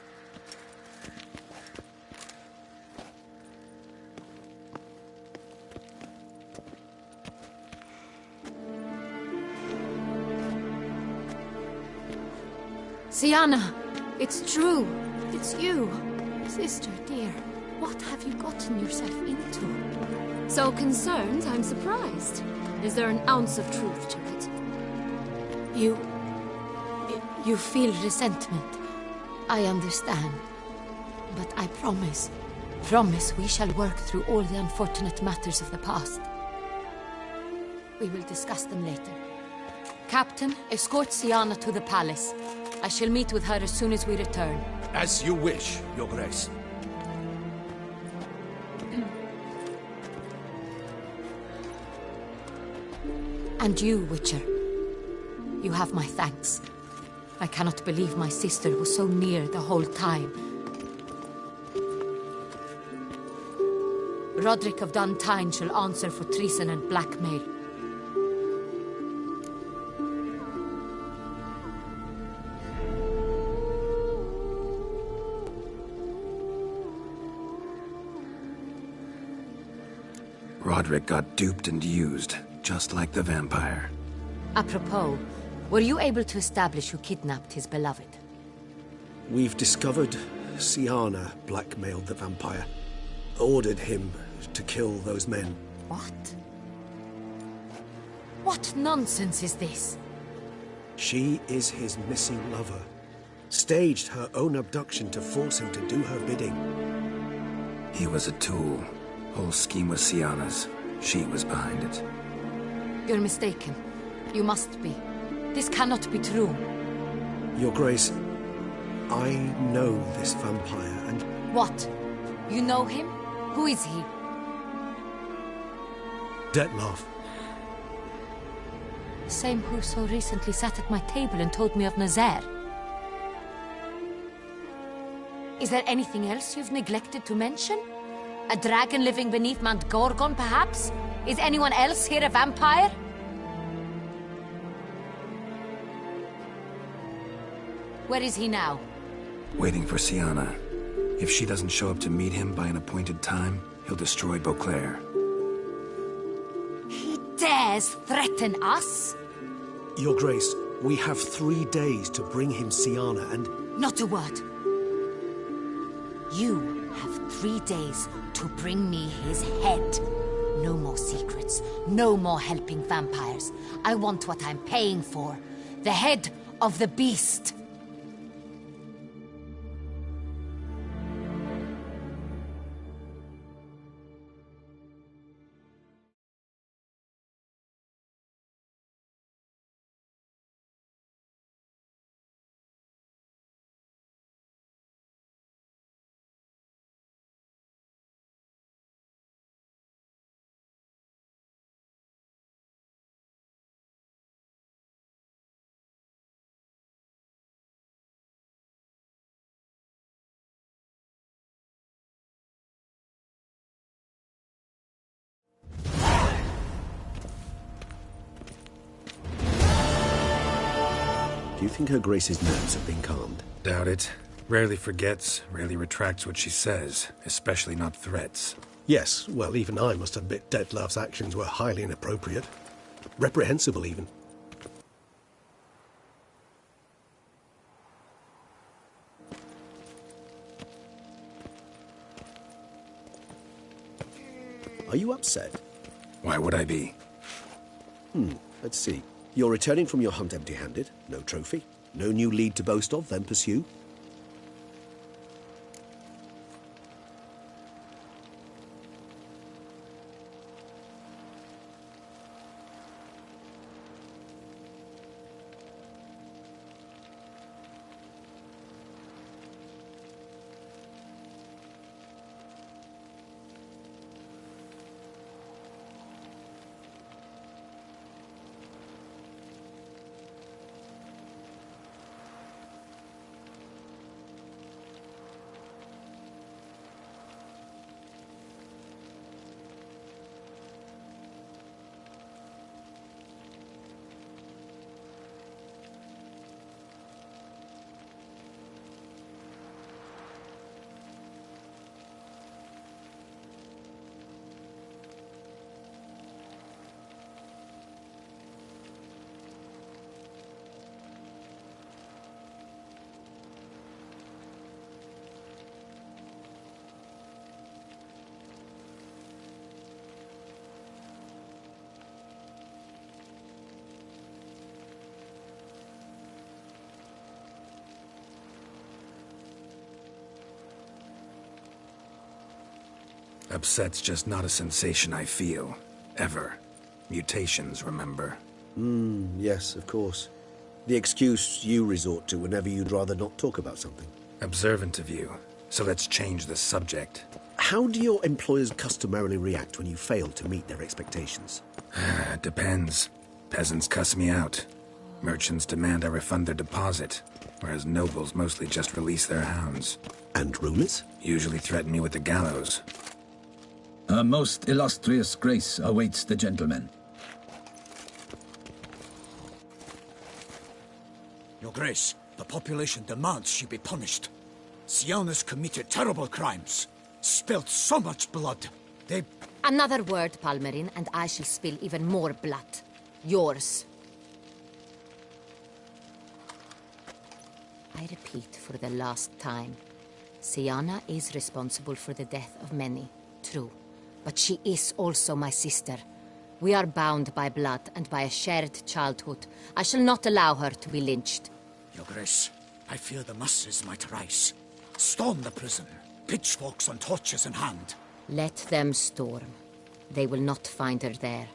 Sienna, it's true. It's you. Sister, dear, what have you gotten yourself into? So concerned, I'm surprised. Is there an ounce of truth to it? You feel resentment. I understand. But I promise we shall work through all the unfortunate matters of the past. We will discuss them later. Captain, escort Sienna to the palace. I shall meet with her as soon as we return. As you wish, Your Grace. And you, Witcher. You have my thanks. I cannot believe my sister was so near the whole time. Roderick of Duntine shall answer for treason and blackmail. Roderick got duped and used, just like the vampire. Apropos, were you able to establish who kidnapped his beloved? We've discovered Siana blackmailed the vampire. Ordered him to kill those men. What? What nonsense is this? She is his missing lover. Staged her own abduction to force him to do her bidding. He was a tool. Whole scheme was Siana's. She was behind it. You're mistaken. You must be. This cannot be true. Your Grace, I know this vampire and... What? You know him? Who is he? Dettlaff. The same who so recently sat at my table and told me of Nazaire. Is there anything else you've neglected to mention? A dragon living beneath Mount Gorgon, perhaps? Is anyone else here a vampire? Where is he now? Waiting for Siana. If she doesn't show up to meet him by an appointed time, he'll destroy Beauclair. He dares threaten us? Your Grace, we have 3 days to bring him Siana and... Not a word. You have 3 days to bring me his head. No more secrets. No more helping vampires. I want what I'm paying for. The head of the beast. Do you think Her Grace's nerves have been calmed? Doubt it. Rarely forgets, rarely retracts what she says, especially not threats. Yes, well, even I must admit Dettlaff's actions were highly inappropriate. Reprehensible, even. Are you upset? Why would I be? Let's see. You're returning from your hunt empty-handed. No trophy. No new lead to boast of, then pursue. Upset's just not a sensation I feel. Ever. Mutations, remember? Yes, of course. The excuse you resort to whenever you'd rather not talk about something. Observant of you. So let's change the subject. How do your employers customarily react when you fail to meet their expectations? It depends. Peasants cuss me out. Merchants demand I refund their deposit, whereas nobles mostly just release their hounds. And rulers? Usually threaten me with the gallows. Her most illustrious grace awaits the gentleman. Your Grace, the population demands she be punished. Siana's committed terrible crimes. Spilt so much blood. They... Another word, Palmerin, and I shall spill even more blood. Yours. I repeat for the last time. Siana is responsible for the death of many, true. But she is also my sister. We are bound by blood and by a shared childhood. I shall not allow her to be lynched. Your Grace, I fear the masses might rise. Storm the prison, pitchforks and torches in hand. Let them storm. They will not find her there.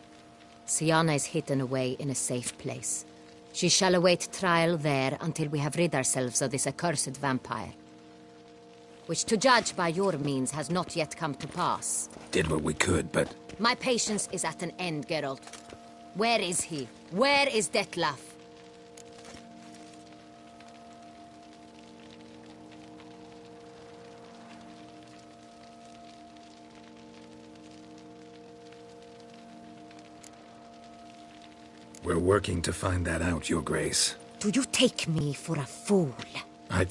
Siana is hidden away in a safe place. She shall await trial there until we have rid ourselves of this accursed vampire. Which, to judge by your means, has not yet come to pass. Did what we could, but... My patience is at an end, Geralt. Where is he? Where is Detlef? We're working to find that out, Your Grace. Do you take me for a fool? I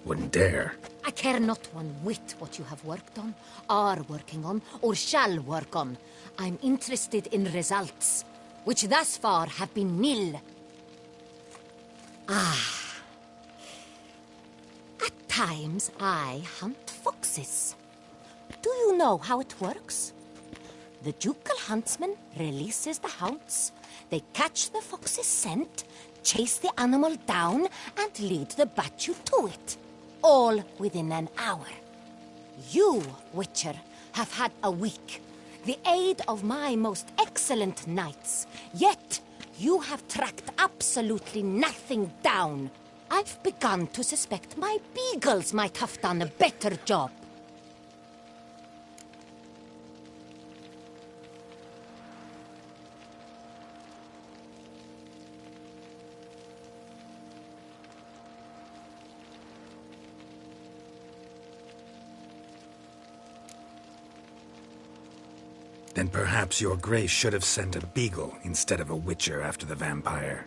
wouldn't dare. I care not one whit what you have worked on, are working on, or shall work on. I'm interested in results, which thus far have been nil. At times, I hunt foxes. Do you know how it works? The ducal huntsman releases the hounds. They catch the fox's scent, chase the animal down, and lead the Batu to it. All within an hour. You, Witcher, have had a week. The aid of my most excellent knights. Yet, you have tracked absolutely nothing down. I've begun to suspect my beagles might have done a better job. Then perhaps Your Grace should have sent a beagle instead of a witcher after the vampire.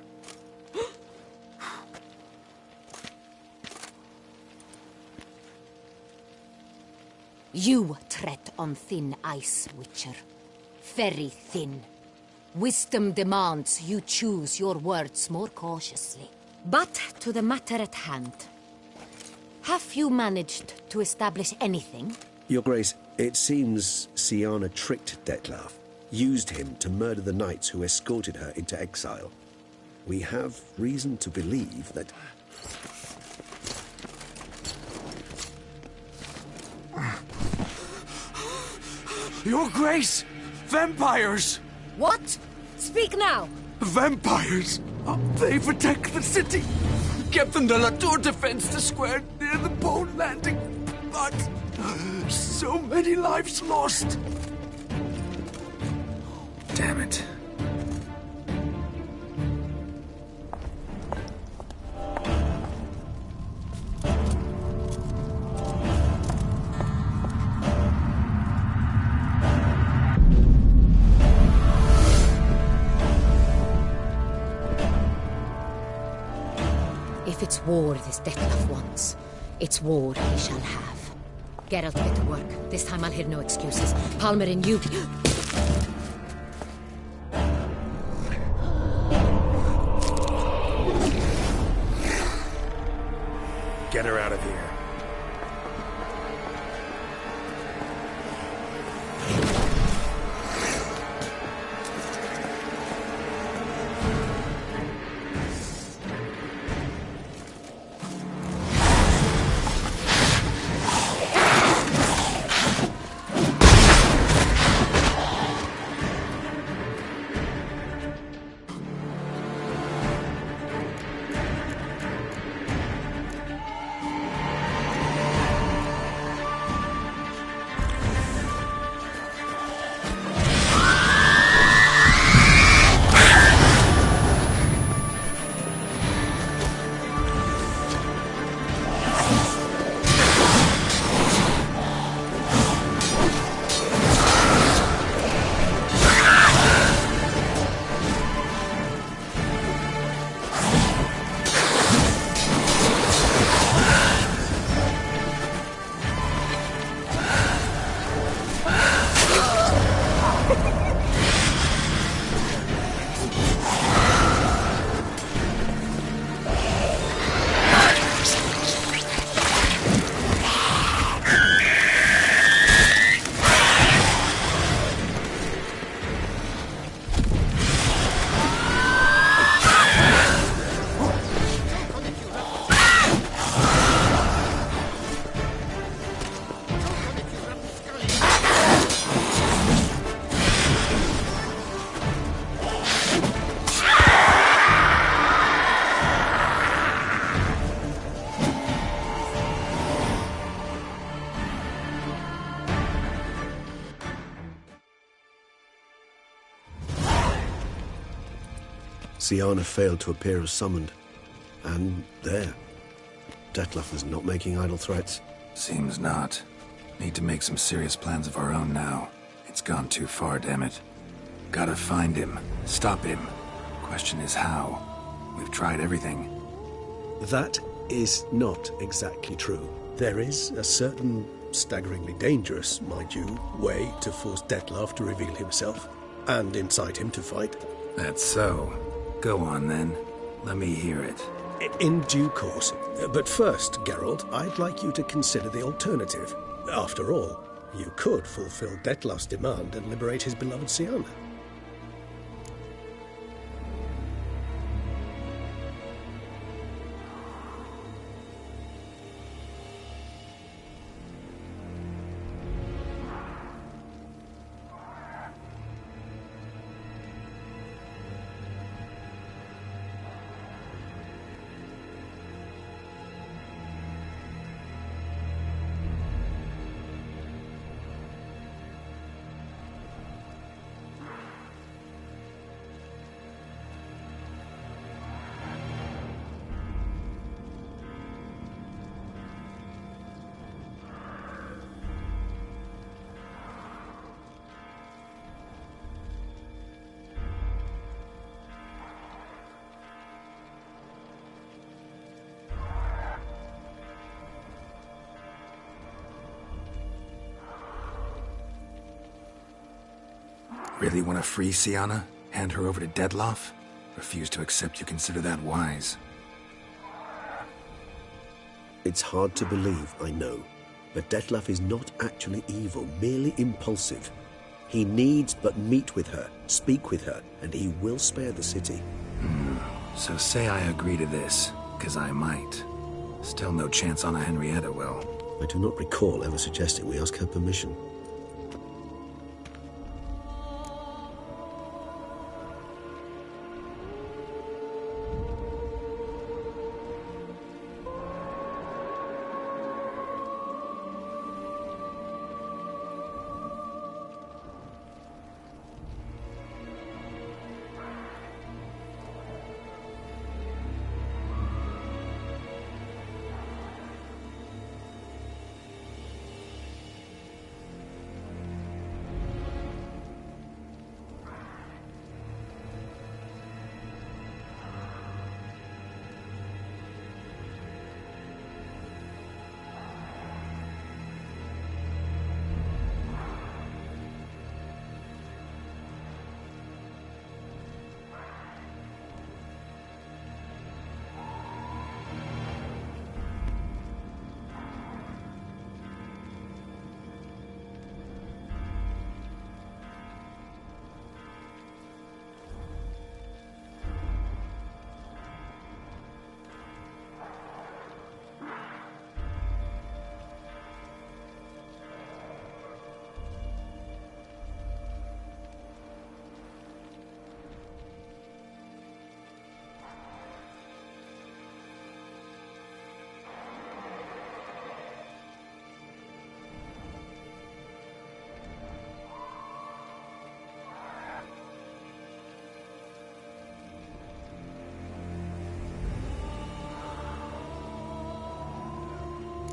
You tread on thin ice, Witcher. Very thin. Wisdom demands you choose your words more cautiously. But to the matter at hand. Have you managed to establish anything? Your Grace, it seems Siana tricked Detlef, used him to murder the knights who escorted her into exile. We have reason to believe that... Your Grace! Vampires! What? Speak now! Vampires! They protect the city! Captain de la Tour defends the square near the boat landing, but... so many lives lost! Damn it. If it's war this Detlef wants, it's war he shall have. Geralt, get to work. This time I'll hear no excuses. Palmerin, you... Get her out of here. Siana failed to appear as summoned. And there. Detlef is not making idle threats. Seems not. Need to make some serious plans of our own now. It's gone too far, damn it. Gotta find him. Stop him. Question is how. We've tried everything. That is not exactly true. There is a certain, staggeringly dangerous, mind you, way to force Detlef to reveal himself, and incite him to fight. That's so. Go on, then. Let me hear it. In due course. But first, Geralt, I'd like you to consider the alternative. After all, you could fulfill Detlef's demand and liberate his beloved Siana. Really want to free Siana? Hand her over to Detlef? Refuse to accept you consider that wise. It's hard to believe, I know. But Detlef is not actually evil, merely impulsive. He needs but meet with her, speak with her, and he will spare the city. So say I agree to this, 'cause I might. Still no chance Anna Henrietta will. I do not recall ever suggesting we ask her permission.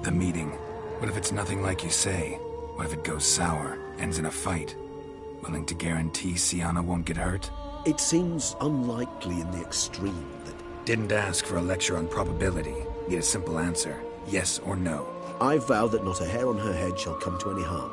The meeting. What if it's nothing like you say? What if it goes sour, ends in a fight? Willing to guarantee Siana won't get hurt? It seems unlikely in the extreme that... Didn't ask for a lecture on probability. Need a simple answer. Yes or no. I vow that not a hair on her head shall come to any harm.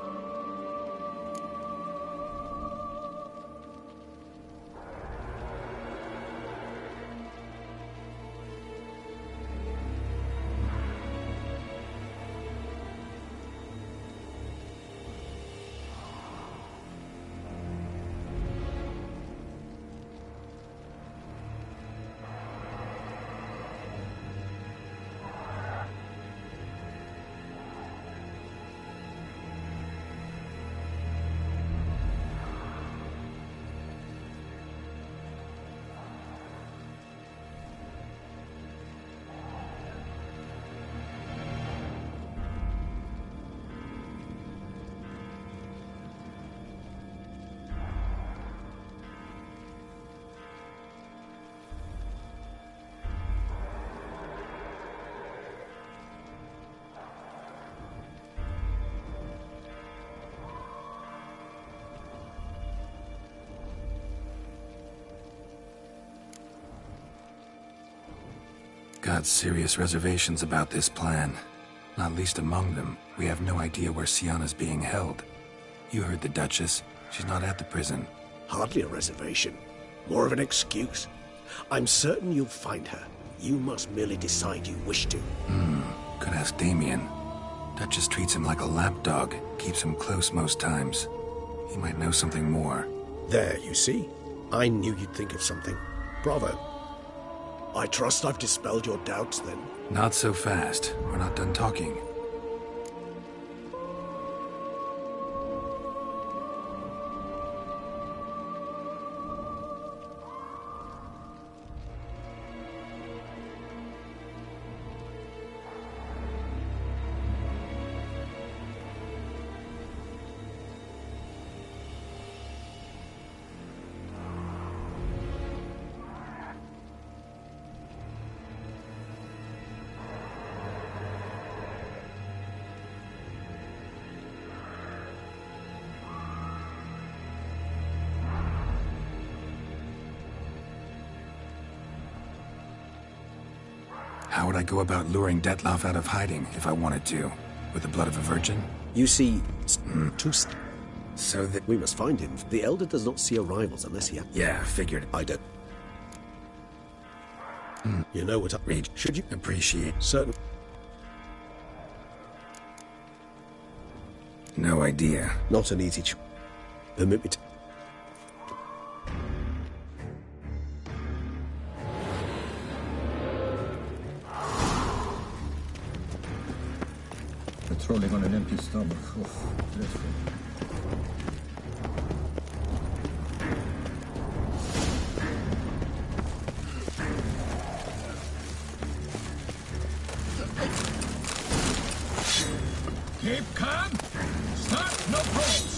got serious reservations about this plan. Not least among them, we have no idea where Sienna's being held. You heard the Duchess. She's not at the prison. Hardly a reservation. More of an excuse. I'm certain you'll find her. You must merely decide you wish to. Could ask Damien. Duchess treats him like a lapdog, keeps him close most times. He might know something more. There, you see? I knew you'd think of something. Bravo. I trust I've dispelled your doubts, then. Not so fast. We're not done talking. How would I go about luring Dettlaff out of hiding if I wanted to? With the blood of a virgin? You see, so that we must find him. The Elder does not see arrivals unless he... Yeah, figured. I don't. You know what I... Read. Should you... Appreciate. Certain... No idea. Not an easy Permit me to... Patrolling on an empty stomach. Oh, dreadful. Keep calm. Start no pulse.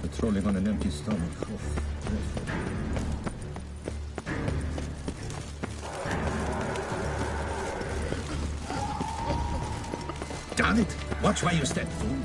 Patrolling on an empty stomach. Oh, dreadful. Damn it! Watch where you step, fool.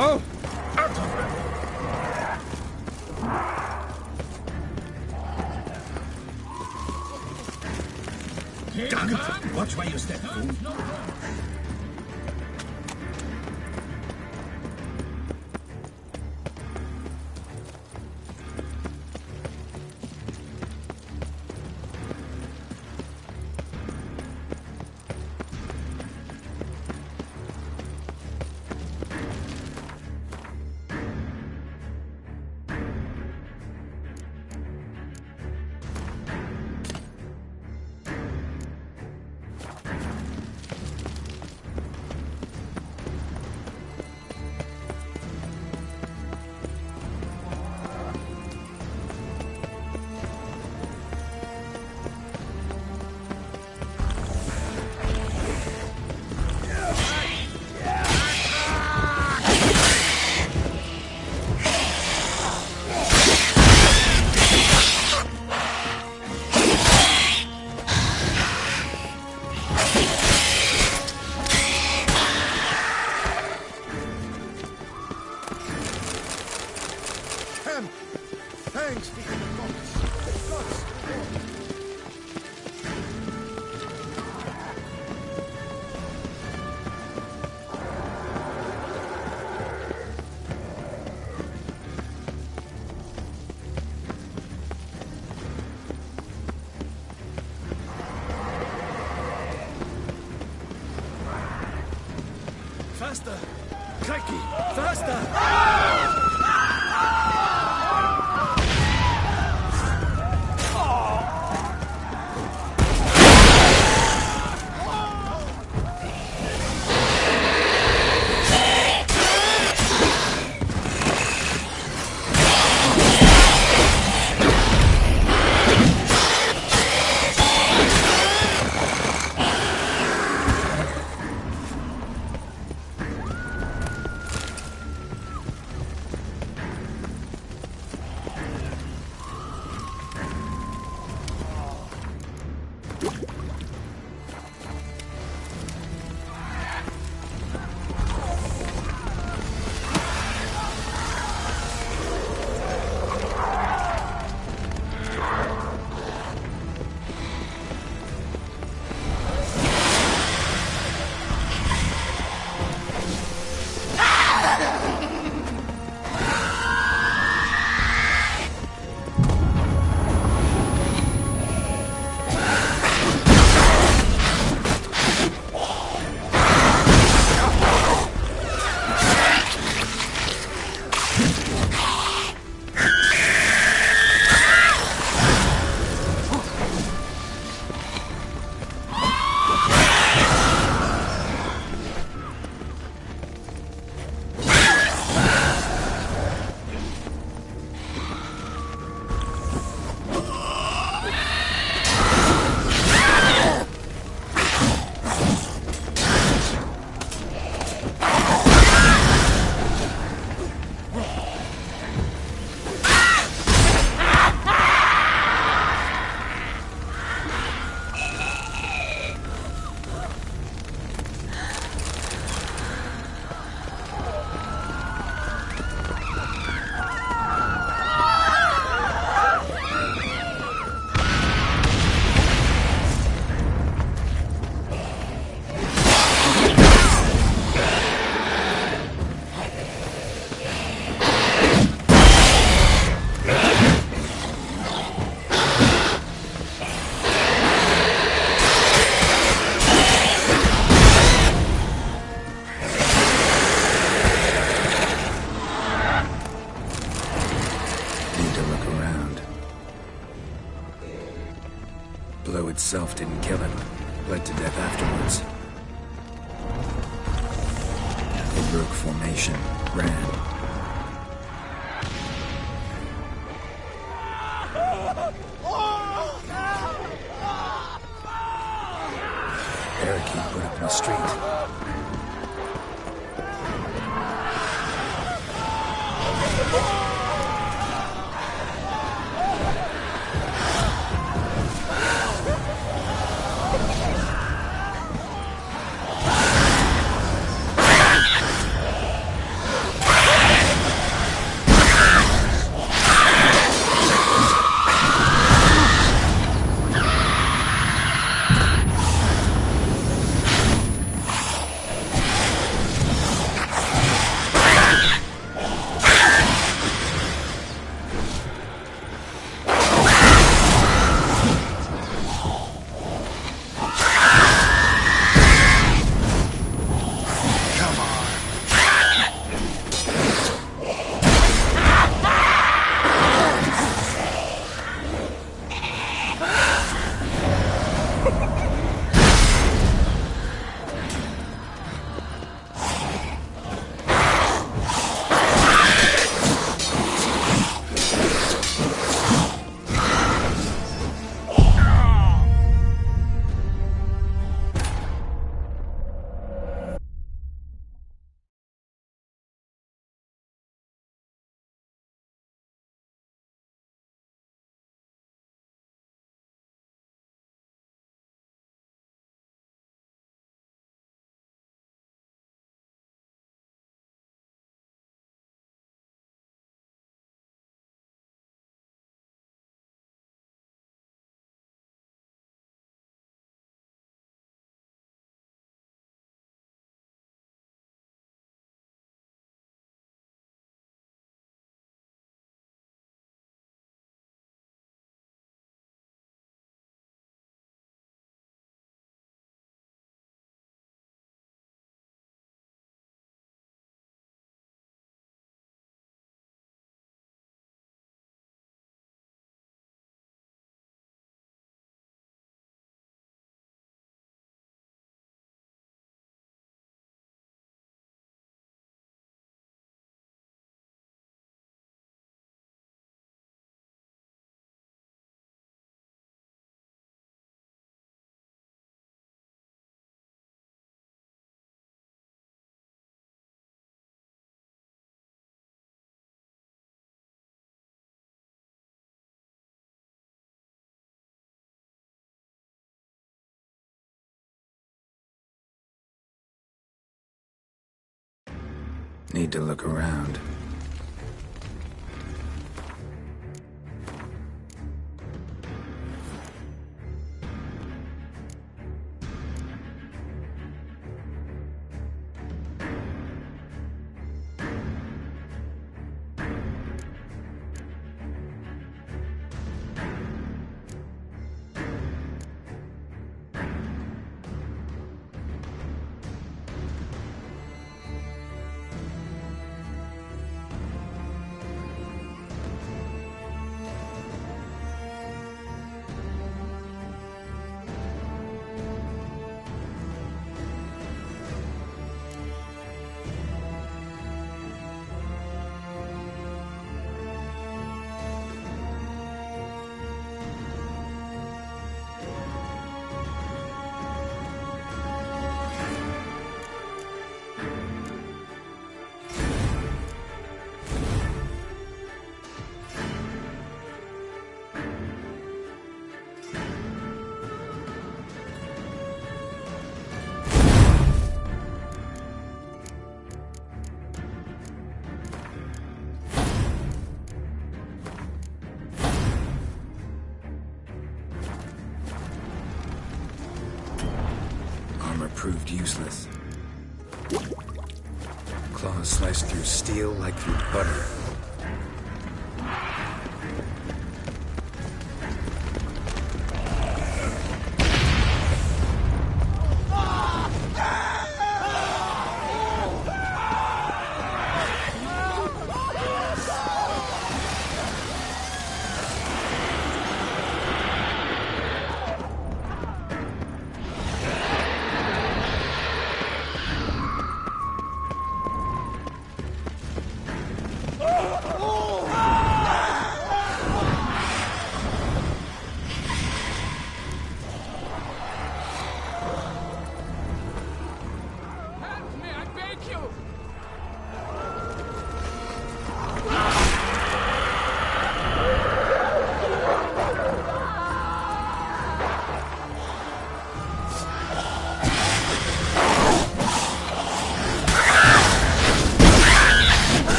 Oh! Damn it! Watch where you step, fool. Thanks be to the gods. The gods reward. Faster! Crikey! Faster! Blow itself didn't kill him. Bled to death afterwards. They broke formation, ran. Barricade put up in the street. Need to look around. Proved useless. Claws sliced through steel like through butter.